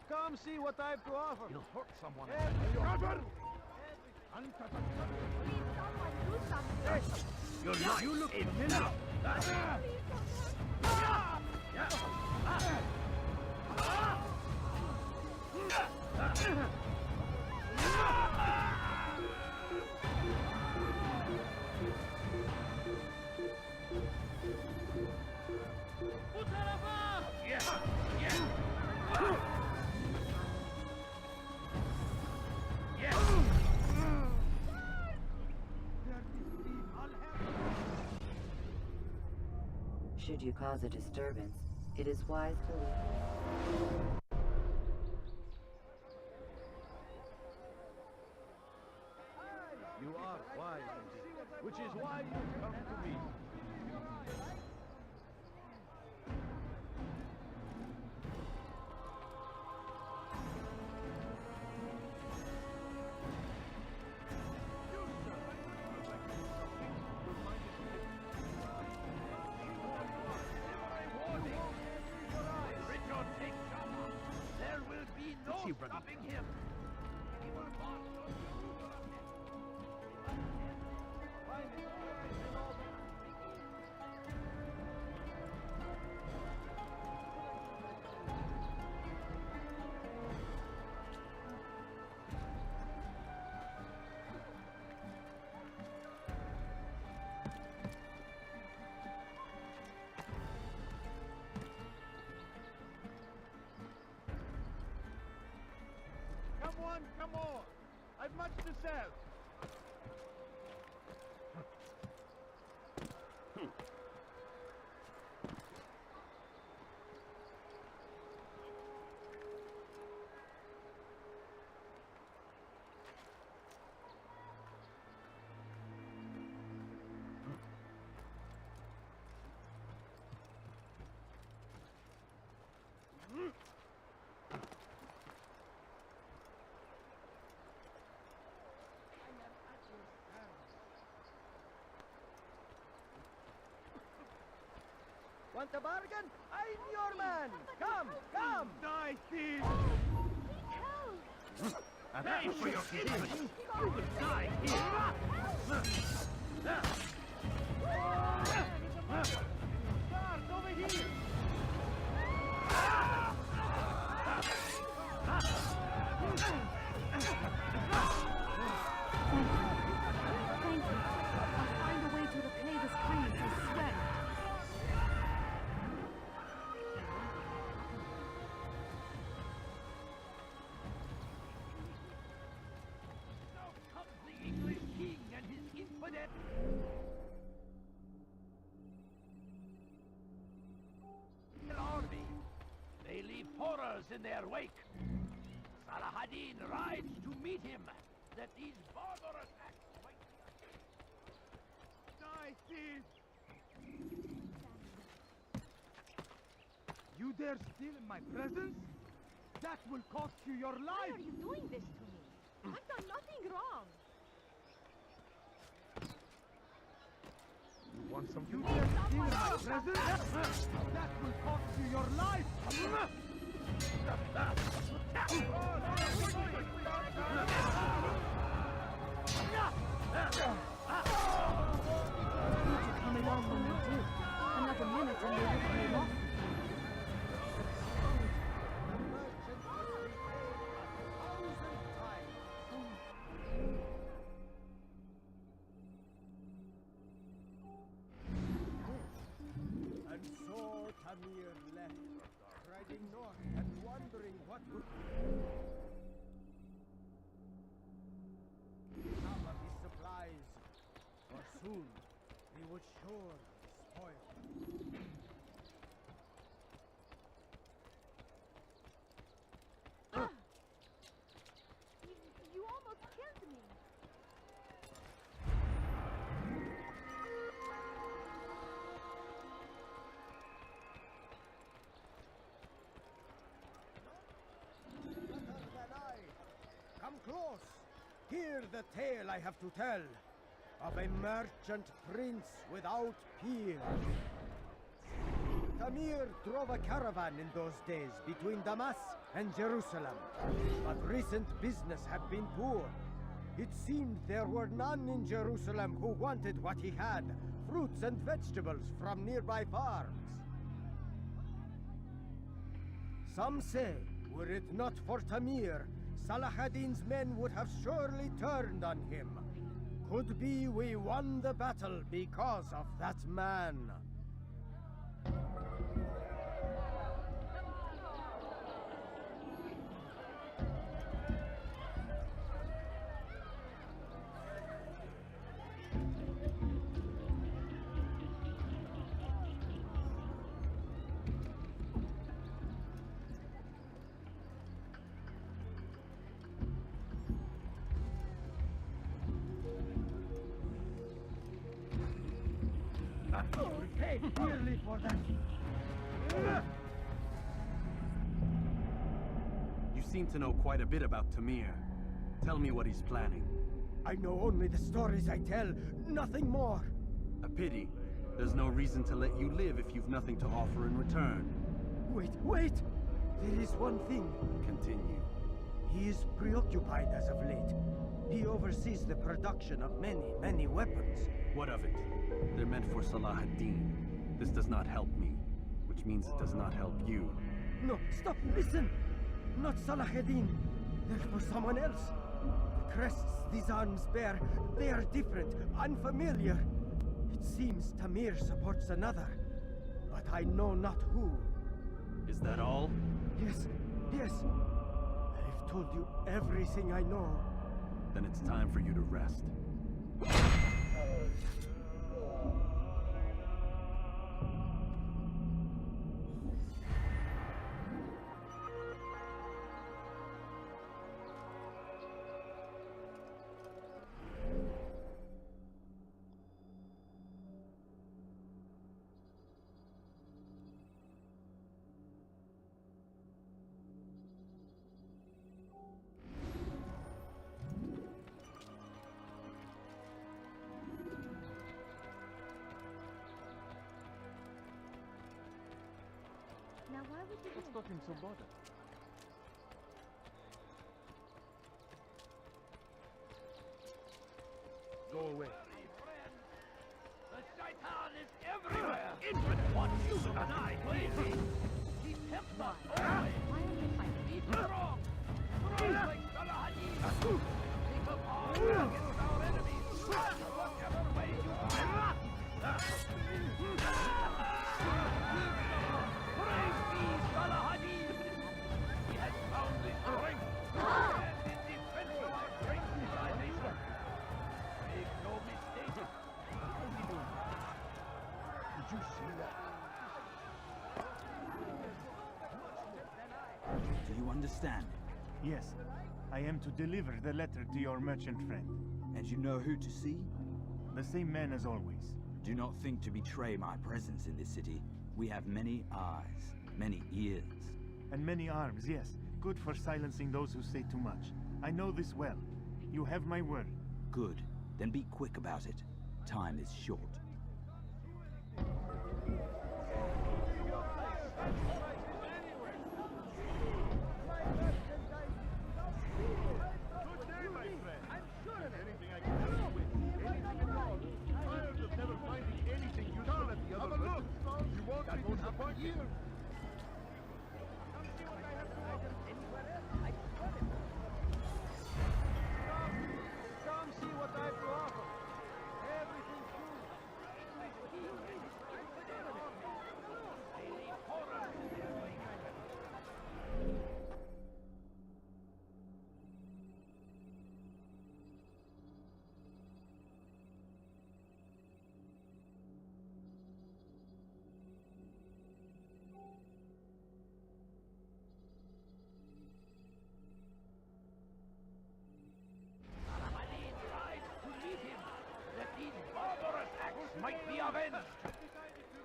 Come see what I have to offer.
He'll hurt someone.
You look familiar.
Should you cause a disturbance, it is wise to leave.
You are wise, indeed, which is why you come to me.
There will be no stopping him. He will march on
Come on. I've much to sell. Want a bargain? I'm your man! Come! Die, thief!
Pay for your kids! You will die
Guards, over here!
Thank you. I'll find a way to repay this kindness, I swear.
Now comes the English king and his infidel army. They leave horrors in their wake. Saladin rides to meet him. That these barbarous acts might
Die, thief! You dare steal in my presence? That will cost you your
Why
life!
are you doing this to me? I've done nothing wrong.
You want something? You can't steal my present! That will cost you your life!
Come along when you did. Another minute and they would be off.
And so Tamir left, riding north and wondering what would become of his supplies. For soon they would surely spoil.
You almost killed me.
Better than I. Come close. Hear the tale I have to tell of a merchant prince without peer. Tamir drove a caravan in those days between Damas and Jerusalem, but recent business had been poor. It seemed there were none in Jerusalem who wanted what he had, fruits and vegetables from nearby farms. Some say, were it not for Tamir, Salah ad-Din's men would have surely turned on him. Could be we won the battle because of that man. Pay dearly for that.
You seem to know quite a bit about Tamir. Tell me what he's planning.
I know only the stories I tell, nothing more.
A pity. There's no reason to let you live if you've nothing to offer in return.
Wait! There is one thing.
Continue.
He is preoccupied as of late. He oversees the production of many weapons.
What of it? They're meant for Salah ad-Din. This does not help me, which means it does not help you.
No, stop, listen! Not Salah ad-Din. They're for someone else. The crests these arms bear, they are different, unfamiliar. It seems Tamir supports another, but I know not who.
Is that all?
Yes. I've told you everything I know.
Then it's time for you to rest.
Now why would you
What's got him so bothered?
Go away.
The shaitan is everywhere! Infinite wants you to die, crazy! He tempts us always!
Why are you fighting?
Be strong! Strong like Salah ad-Din! Take up arms against our enemies! Whatever way you can! Praise be Salah ad-Din! He has found the strength and in defense of our great civilization! Make no mistake!
Did you see that?
Do you understand?
Yes. I am to deliver the letter to your merchant friend.
And you know who to see?
The same man as always.
Do not think to betray my presence in this city. We have many eyes, many ears.
And many arms, yes. good for silencing those who say too much. I know this well. You have my word.
Good. Then be quick about it. Time is short.
Might be avenged.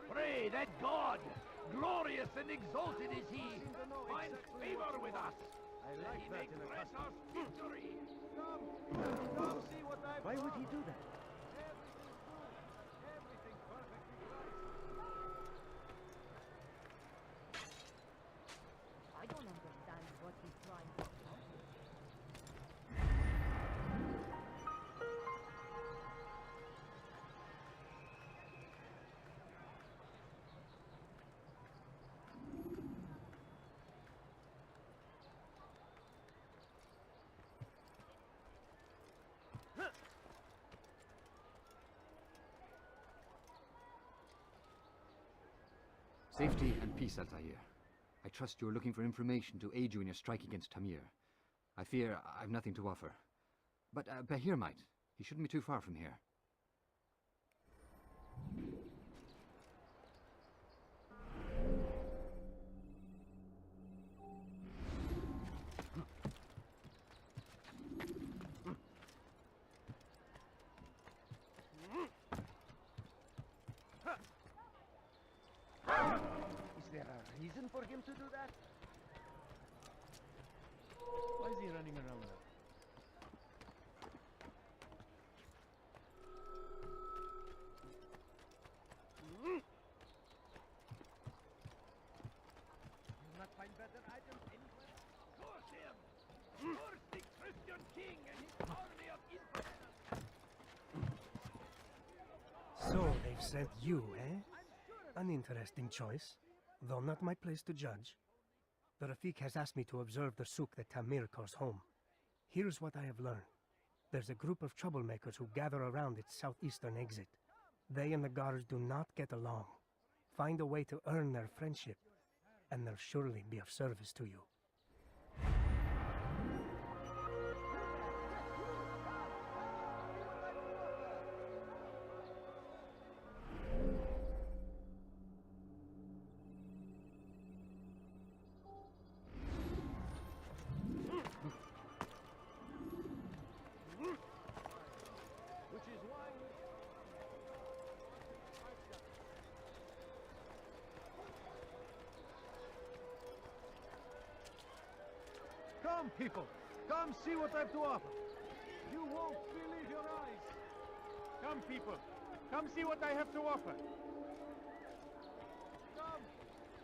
Pray that God, glorious and exalted is He, finds favor with us.
I like
He
that
may
in a
grant us victory.
Come, see what I've
Why would he do that?
Everything perfectly right.
I don't understand what he's trying to accomplish.
Safety and peace, Altair. I trust you are looking for information to aid you in your strike against Tamir. I fear I've nothing to offer. But Bahir might. He shouldn't be too far from here.
Is there a reason for him to do that?
Why is he running around now?
You'll not find better items anywhere?
Curse him! Curse the Christian king and his army of Israel!
So they've sent you, eh? An interesting choice, though not my place to judge. The Rafik has asked me to observe the souk that Tamir calls home. Here's what I have learned. There's a group of troublemakers who gather around its southeastern exit. They and the guards do not get along. Find a way to earn their friendship, and they'll surely be of service to you.
Come, people! Come see what I've to offer! You won't believe your eyes!
Come, people. Come see what I have to offer.
Come!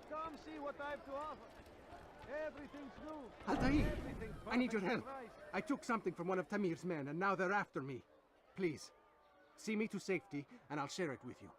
Come see what I've to offer! Everything's new!
Altair!
Everything
I need your help.
perfectly right.
I took something from one of Tamir's men, and now they're after me. Please, see me to safety, and I'll share it with you.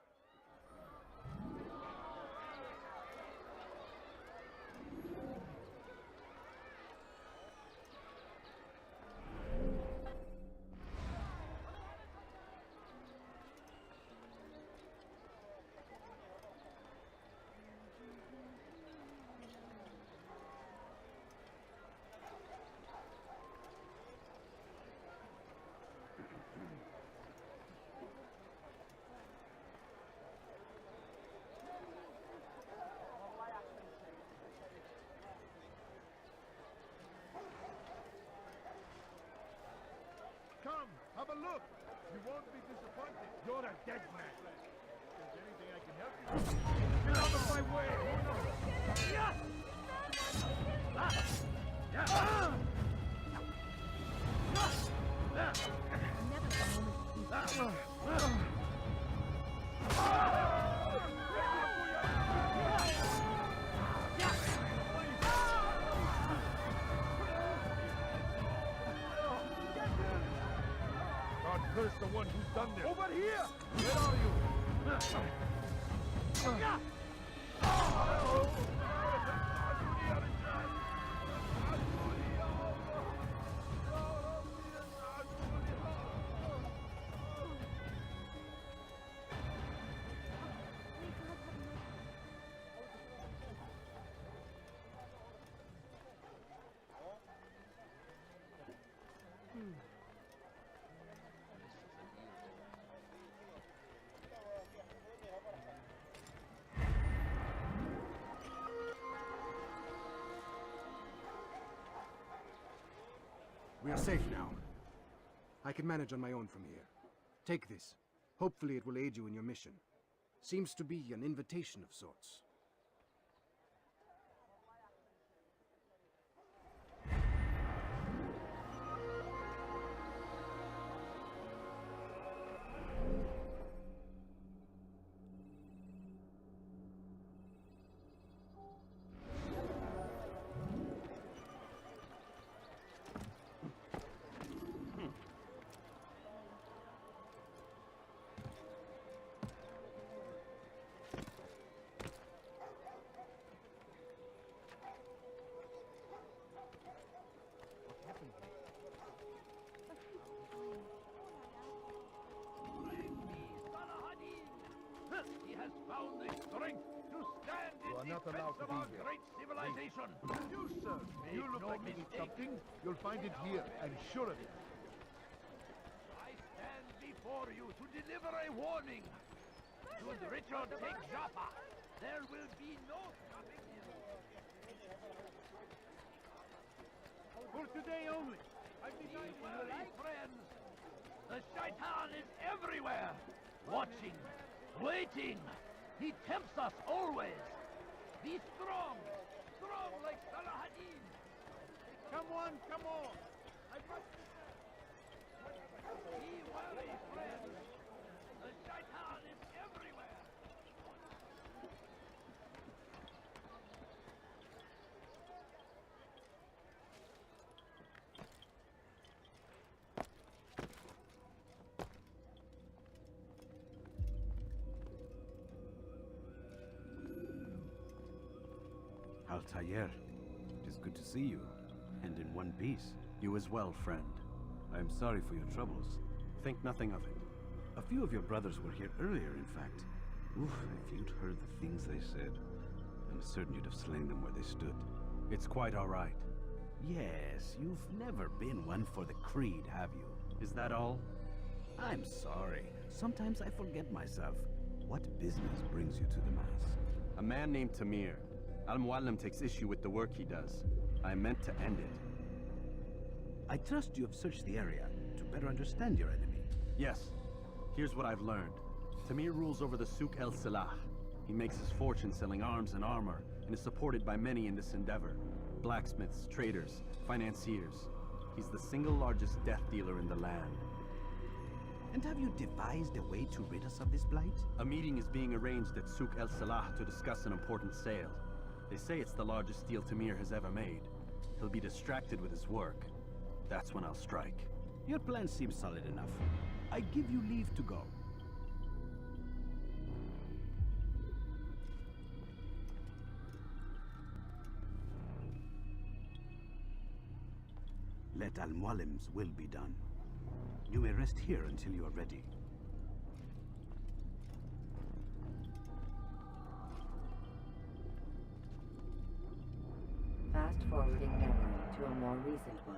Come, have a look! You won't be disappointed. You're a dead man. If there's anything I can help you with, get out of my way! God curse the one who's done this.
Over here!
Where are you?
We are safe now. I can manage on my own from here. Take this. Hopefully it will aid you in your mission. Seems to be an invitation of sorts.
He has found the strength to stand
You are
in
not allowed
defense
to
of
be
our
here.
great civilization.
You, sir, you look
no
like you need
mistake.
something. You'll find it here, I'm sure of it.
I stand before you to deliver a warning. Should Richard take Jaffa, there will be no stopping him.
For today only.
Be wary, friends. The Shaitan is everywhere, watching, waiting. He tempts us always. Be strong, strong like Salahadin.
Come on, come on.
Be wary, friends. The Shaitan is everywhere.
Altair, it is good to see you, and in one piece. You as well, friend. I am sorry for your troubles. Think nothing of it. A few of your brothers were here earlier, in fact. Oof, if you'd heard the things they said, I'm certain you'd have slain them where they stood. It's quite all right. Yes, you've never been one for the creed, have you? Is that all? I'm sorry. Sometimes I forget myself. What business brings you to the Mass? A man named Tamir. Al-Muallim takes issue with the work he does. I meant to end it. I trust you have searched the area to better understand your enemy. Yes. Here's what I've learned. Tamir rules over the Souk el-Salah. He makes his fortune selling arms and armor, and is supported by many in this endeavor. Blacksmiths, traders, financiers. He's the single largest death dealer in the land. And have you devised a way to rid us of this blight? A meeting is being arranged at Souk el-Salah to discuss an important sale. They say it's the largest deal Tamir has ever made. He'll be distracted with his work. That's when I'll strike. Your plan seems solid enough. I give you leave to go. Let Al-Muallim's will be done. You may rest here until you are ready.
Fast-forwarding memory to a more recent one.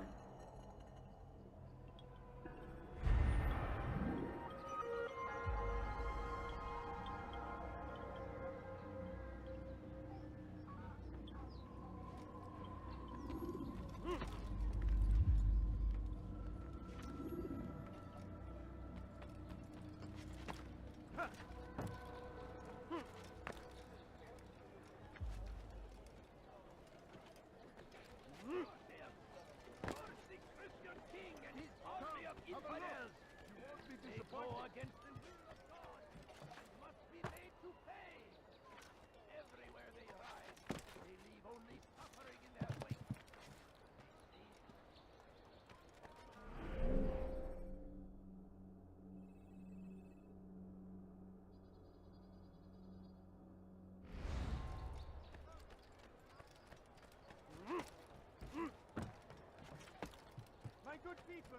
against the will of God and must be made to pay. Everywhere they rise, they leave only suffering in their wake.
My good people,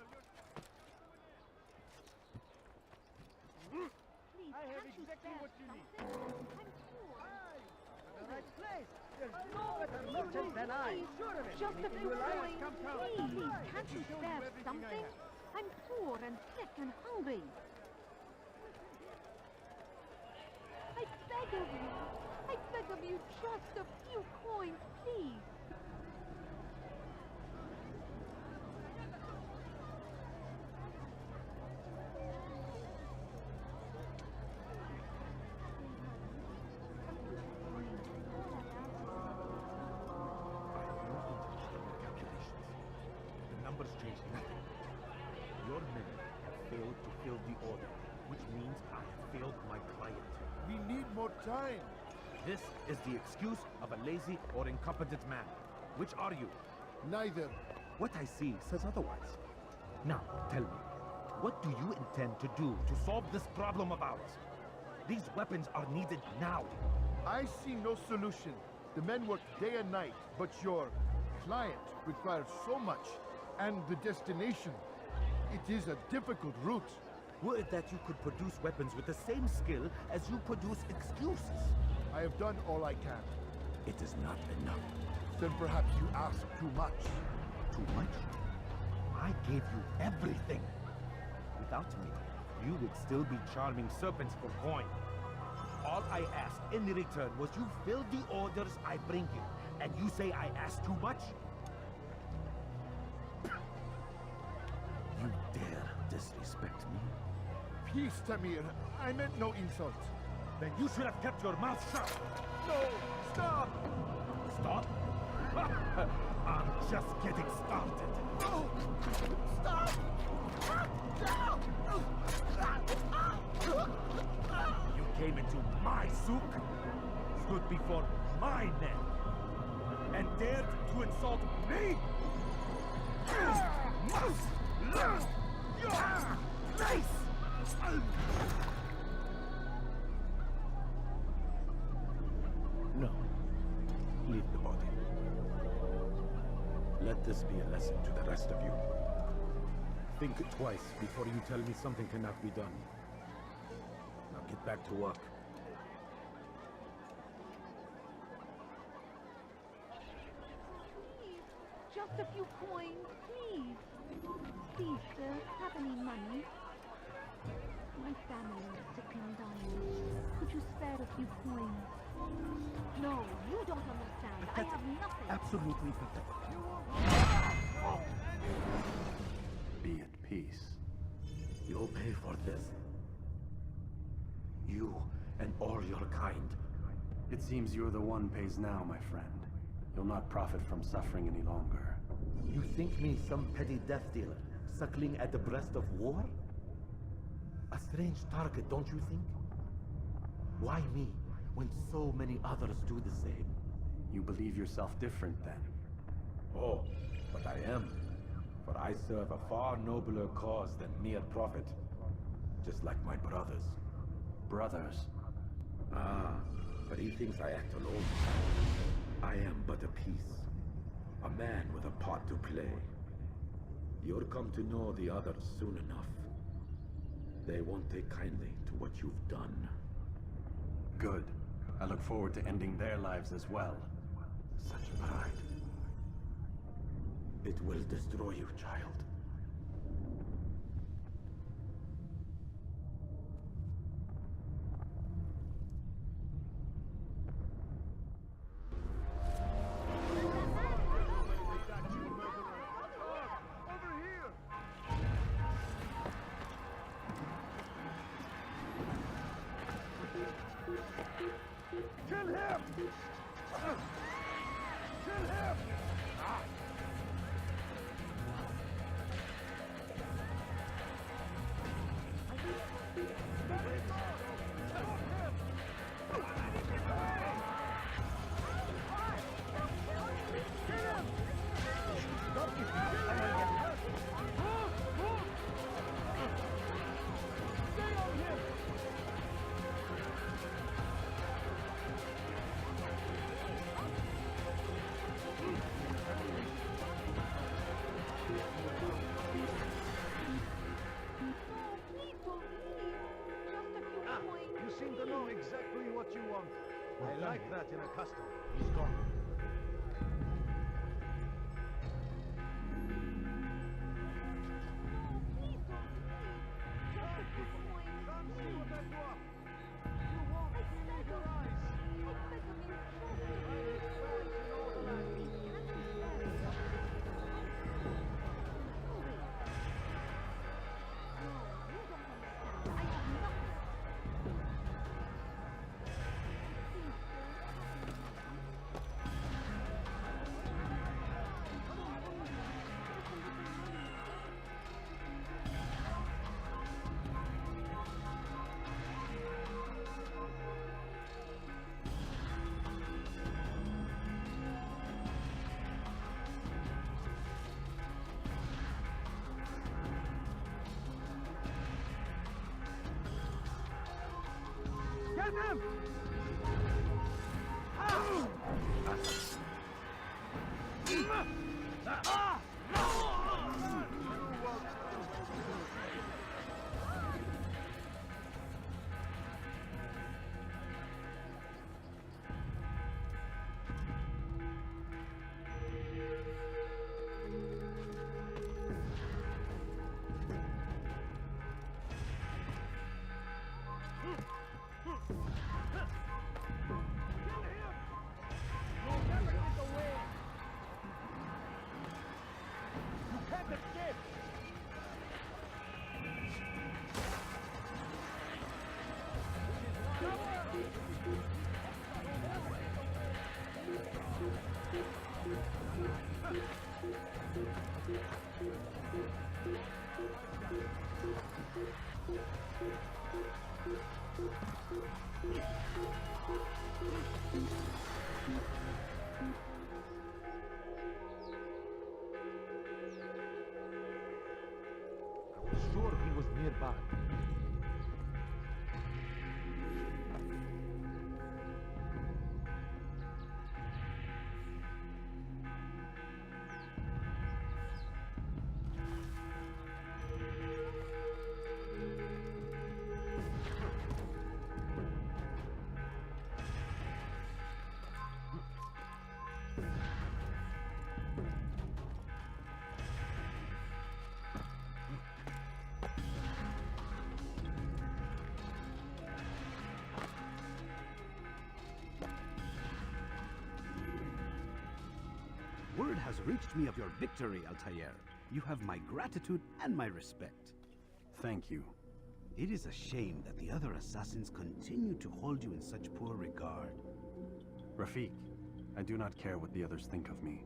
Please,
I have
can't you
exactly
spare
what you need.
something? I'm poor.
The right place. There's no better
Please,
merchant than I.
please,
Sure of it.
just a
Anything
few
you like,
coins,
come tell me.
please.
Right,
Can't
let me
you
show
spare
everything I
something?
have.
I'm poor and sick and hungry. I beg of you. I beg of you, just a few coins, please.
The numbers change nothing. Your men have failed to fill the order, which means I have failed my client.
We need more time.
This is the excuse of a lazy or incompetent man. Which are you?
Neither.
What I see says otherwise. Now, tell me, what do you intend to do to solve this problem of ours? These weapons are needed now.
I see no solution. The men work day and night, but your client requires so much. And the destination. It is a difficult route.
Were it that you could produce weapons with the same skill as you produce excuses.
I have done all I can.
It is not enough.
Then perhaps you ask too much.
Too much? I gave you everything. Without me, you would still be charming serpents for coin. All I asked in return was you fill the orders I bring you. And you say I asked too much? You dare disrespect me?
Peace, Tamir. I meant no insult.
Then you should have kept your mouth shut.
No! Stop!
Stop? I'm just getting started.
No! Stop!
You came into my souk, stood before my men, and dared to insult me? Must learn your place! No. Leave the body. Let this be a lesson to the rest of you. Think twice before you tell me something cannot be done. Now get back to work.
Please, just a few coins, please. Please, sir, have any money? My family is sick and dying. Could you spare a few coins? No, you don't understand. I have nothing.
Absolutely pathetic. Be at peace. You'll pay for this. You and all your kind. It seems you're the one pays now, my friend. You'll not profit from suffering any longer. You think me some petty death dealer, suckling at the breast of war? A strange target, don't you think? Why me, when so many others do the same? You believe yourself different, then? Oh, but I am. For I serve a far nobler cause than mere profit. Just like my brothers. Brothers? Ah, but he thinks I act alone. I am but a piece. A man with a part to play. You'll come to know the others soon enough. They won't take kindly to what you've done. Good. I look forward to ending their lives as well. Such pride. It will destroy you, child.
Kill him! Kill him! what you want. I like that in a customer. He's gone.
Get him!
Sure, he was nearby.
Word has reached me of your victory, Altair. You have my gratitude and my respect. Thank you. It is a shame that the other assassins continue to hold you in such poor regard.
Rafik, I do not care what the others think of me.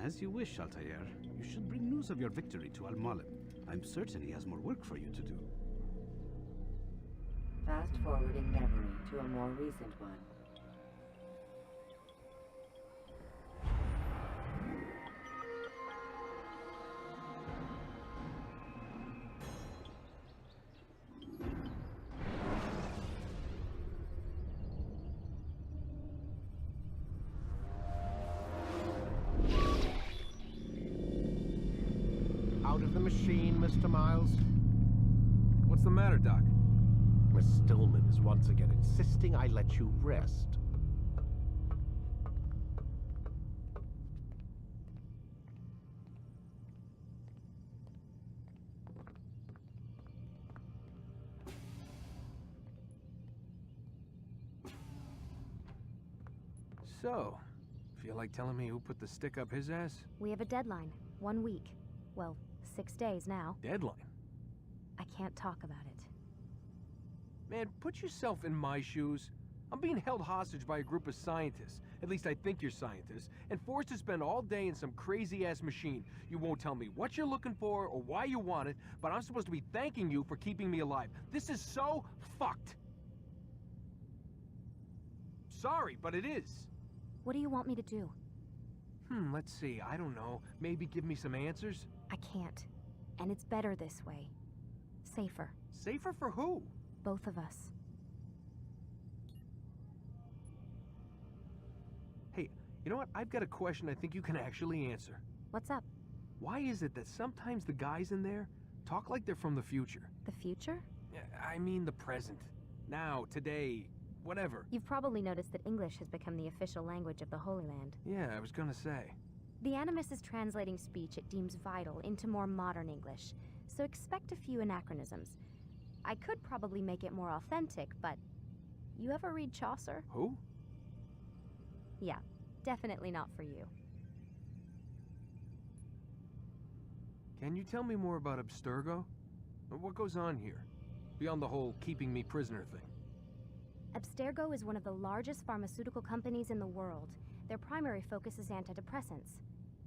As you wish, Altair. You should bring news of your victory to Al-Malim. I'm certain he has more work for you to do.
Fast forwarding memory to a more recent one.
Out of the machine, Mr. Miles.
What's the matter, Doc?
Miss Stillman is once again insisting I let you rest.
So, feel like telling me who put the stick up his ass?
We have a deadline. 1 week. Well, 6 days now.
Deadline?
I can't talk about it.
Man, put yourself in my shoes. I'm being held hostage by a group of scientists. At least I think you're scientists. And forced to spend all day in some crazy-ass machine. You won't tell me what you're looking for or why you want it, but I'm supposed to be thanking you for keeping me alive. This is so fucked. Sorry, but it is.
What do you want me to do?
Let's see. I don't know. Maybe give me some answers?
I can't. And it's better this way. Safer.
Safer for who?
Both of us.
Hey, you know what? I've got a question I think you can actually answer.
What's up?
Why is it that sometimes the guys in there talk like they're from the future?
The future?
I mean the present. Now, today, whatever.
You've probably noticed that English has become the official language of the Holy Land.
Yeah, I was gonna say.
The Animus is translating speech it deems vital into more modern English, so expect a few anachronisms. I could probably make it more authentic, but... You ever read Chaucer?
Who?
Yeah, definitely not for you.
Can you tell me more about Abstergo? What goes on here? Beyond the whole keeping me prisoner thing.
Abstergo is one of the largest pharmaceutical companies in the world. Their primary focus is antidepressants.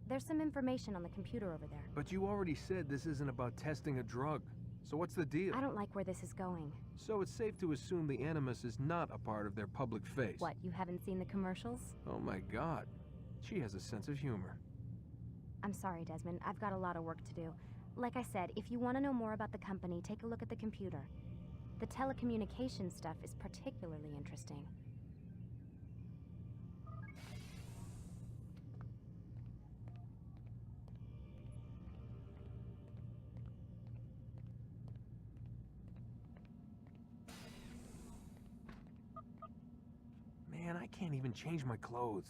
There's some information on the computer over there.
But you already said this isn't about testing a drug. So what's the deal?
I don't like where this is going.
So it's safe to assume the Animus is not a part of their public face.
What, you haven't seen the commercials?
Oh my god. She has a sense of humor.
I'm sorry, Desmond. I've got a lot of work to do. Like I said, if you want to know more about the company, take a look at the computer. The telecommunications stuff is particularly interesting.
Man, I can't even change my clothes.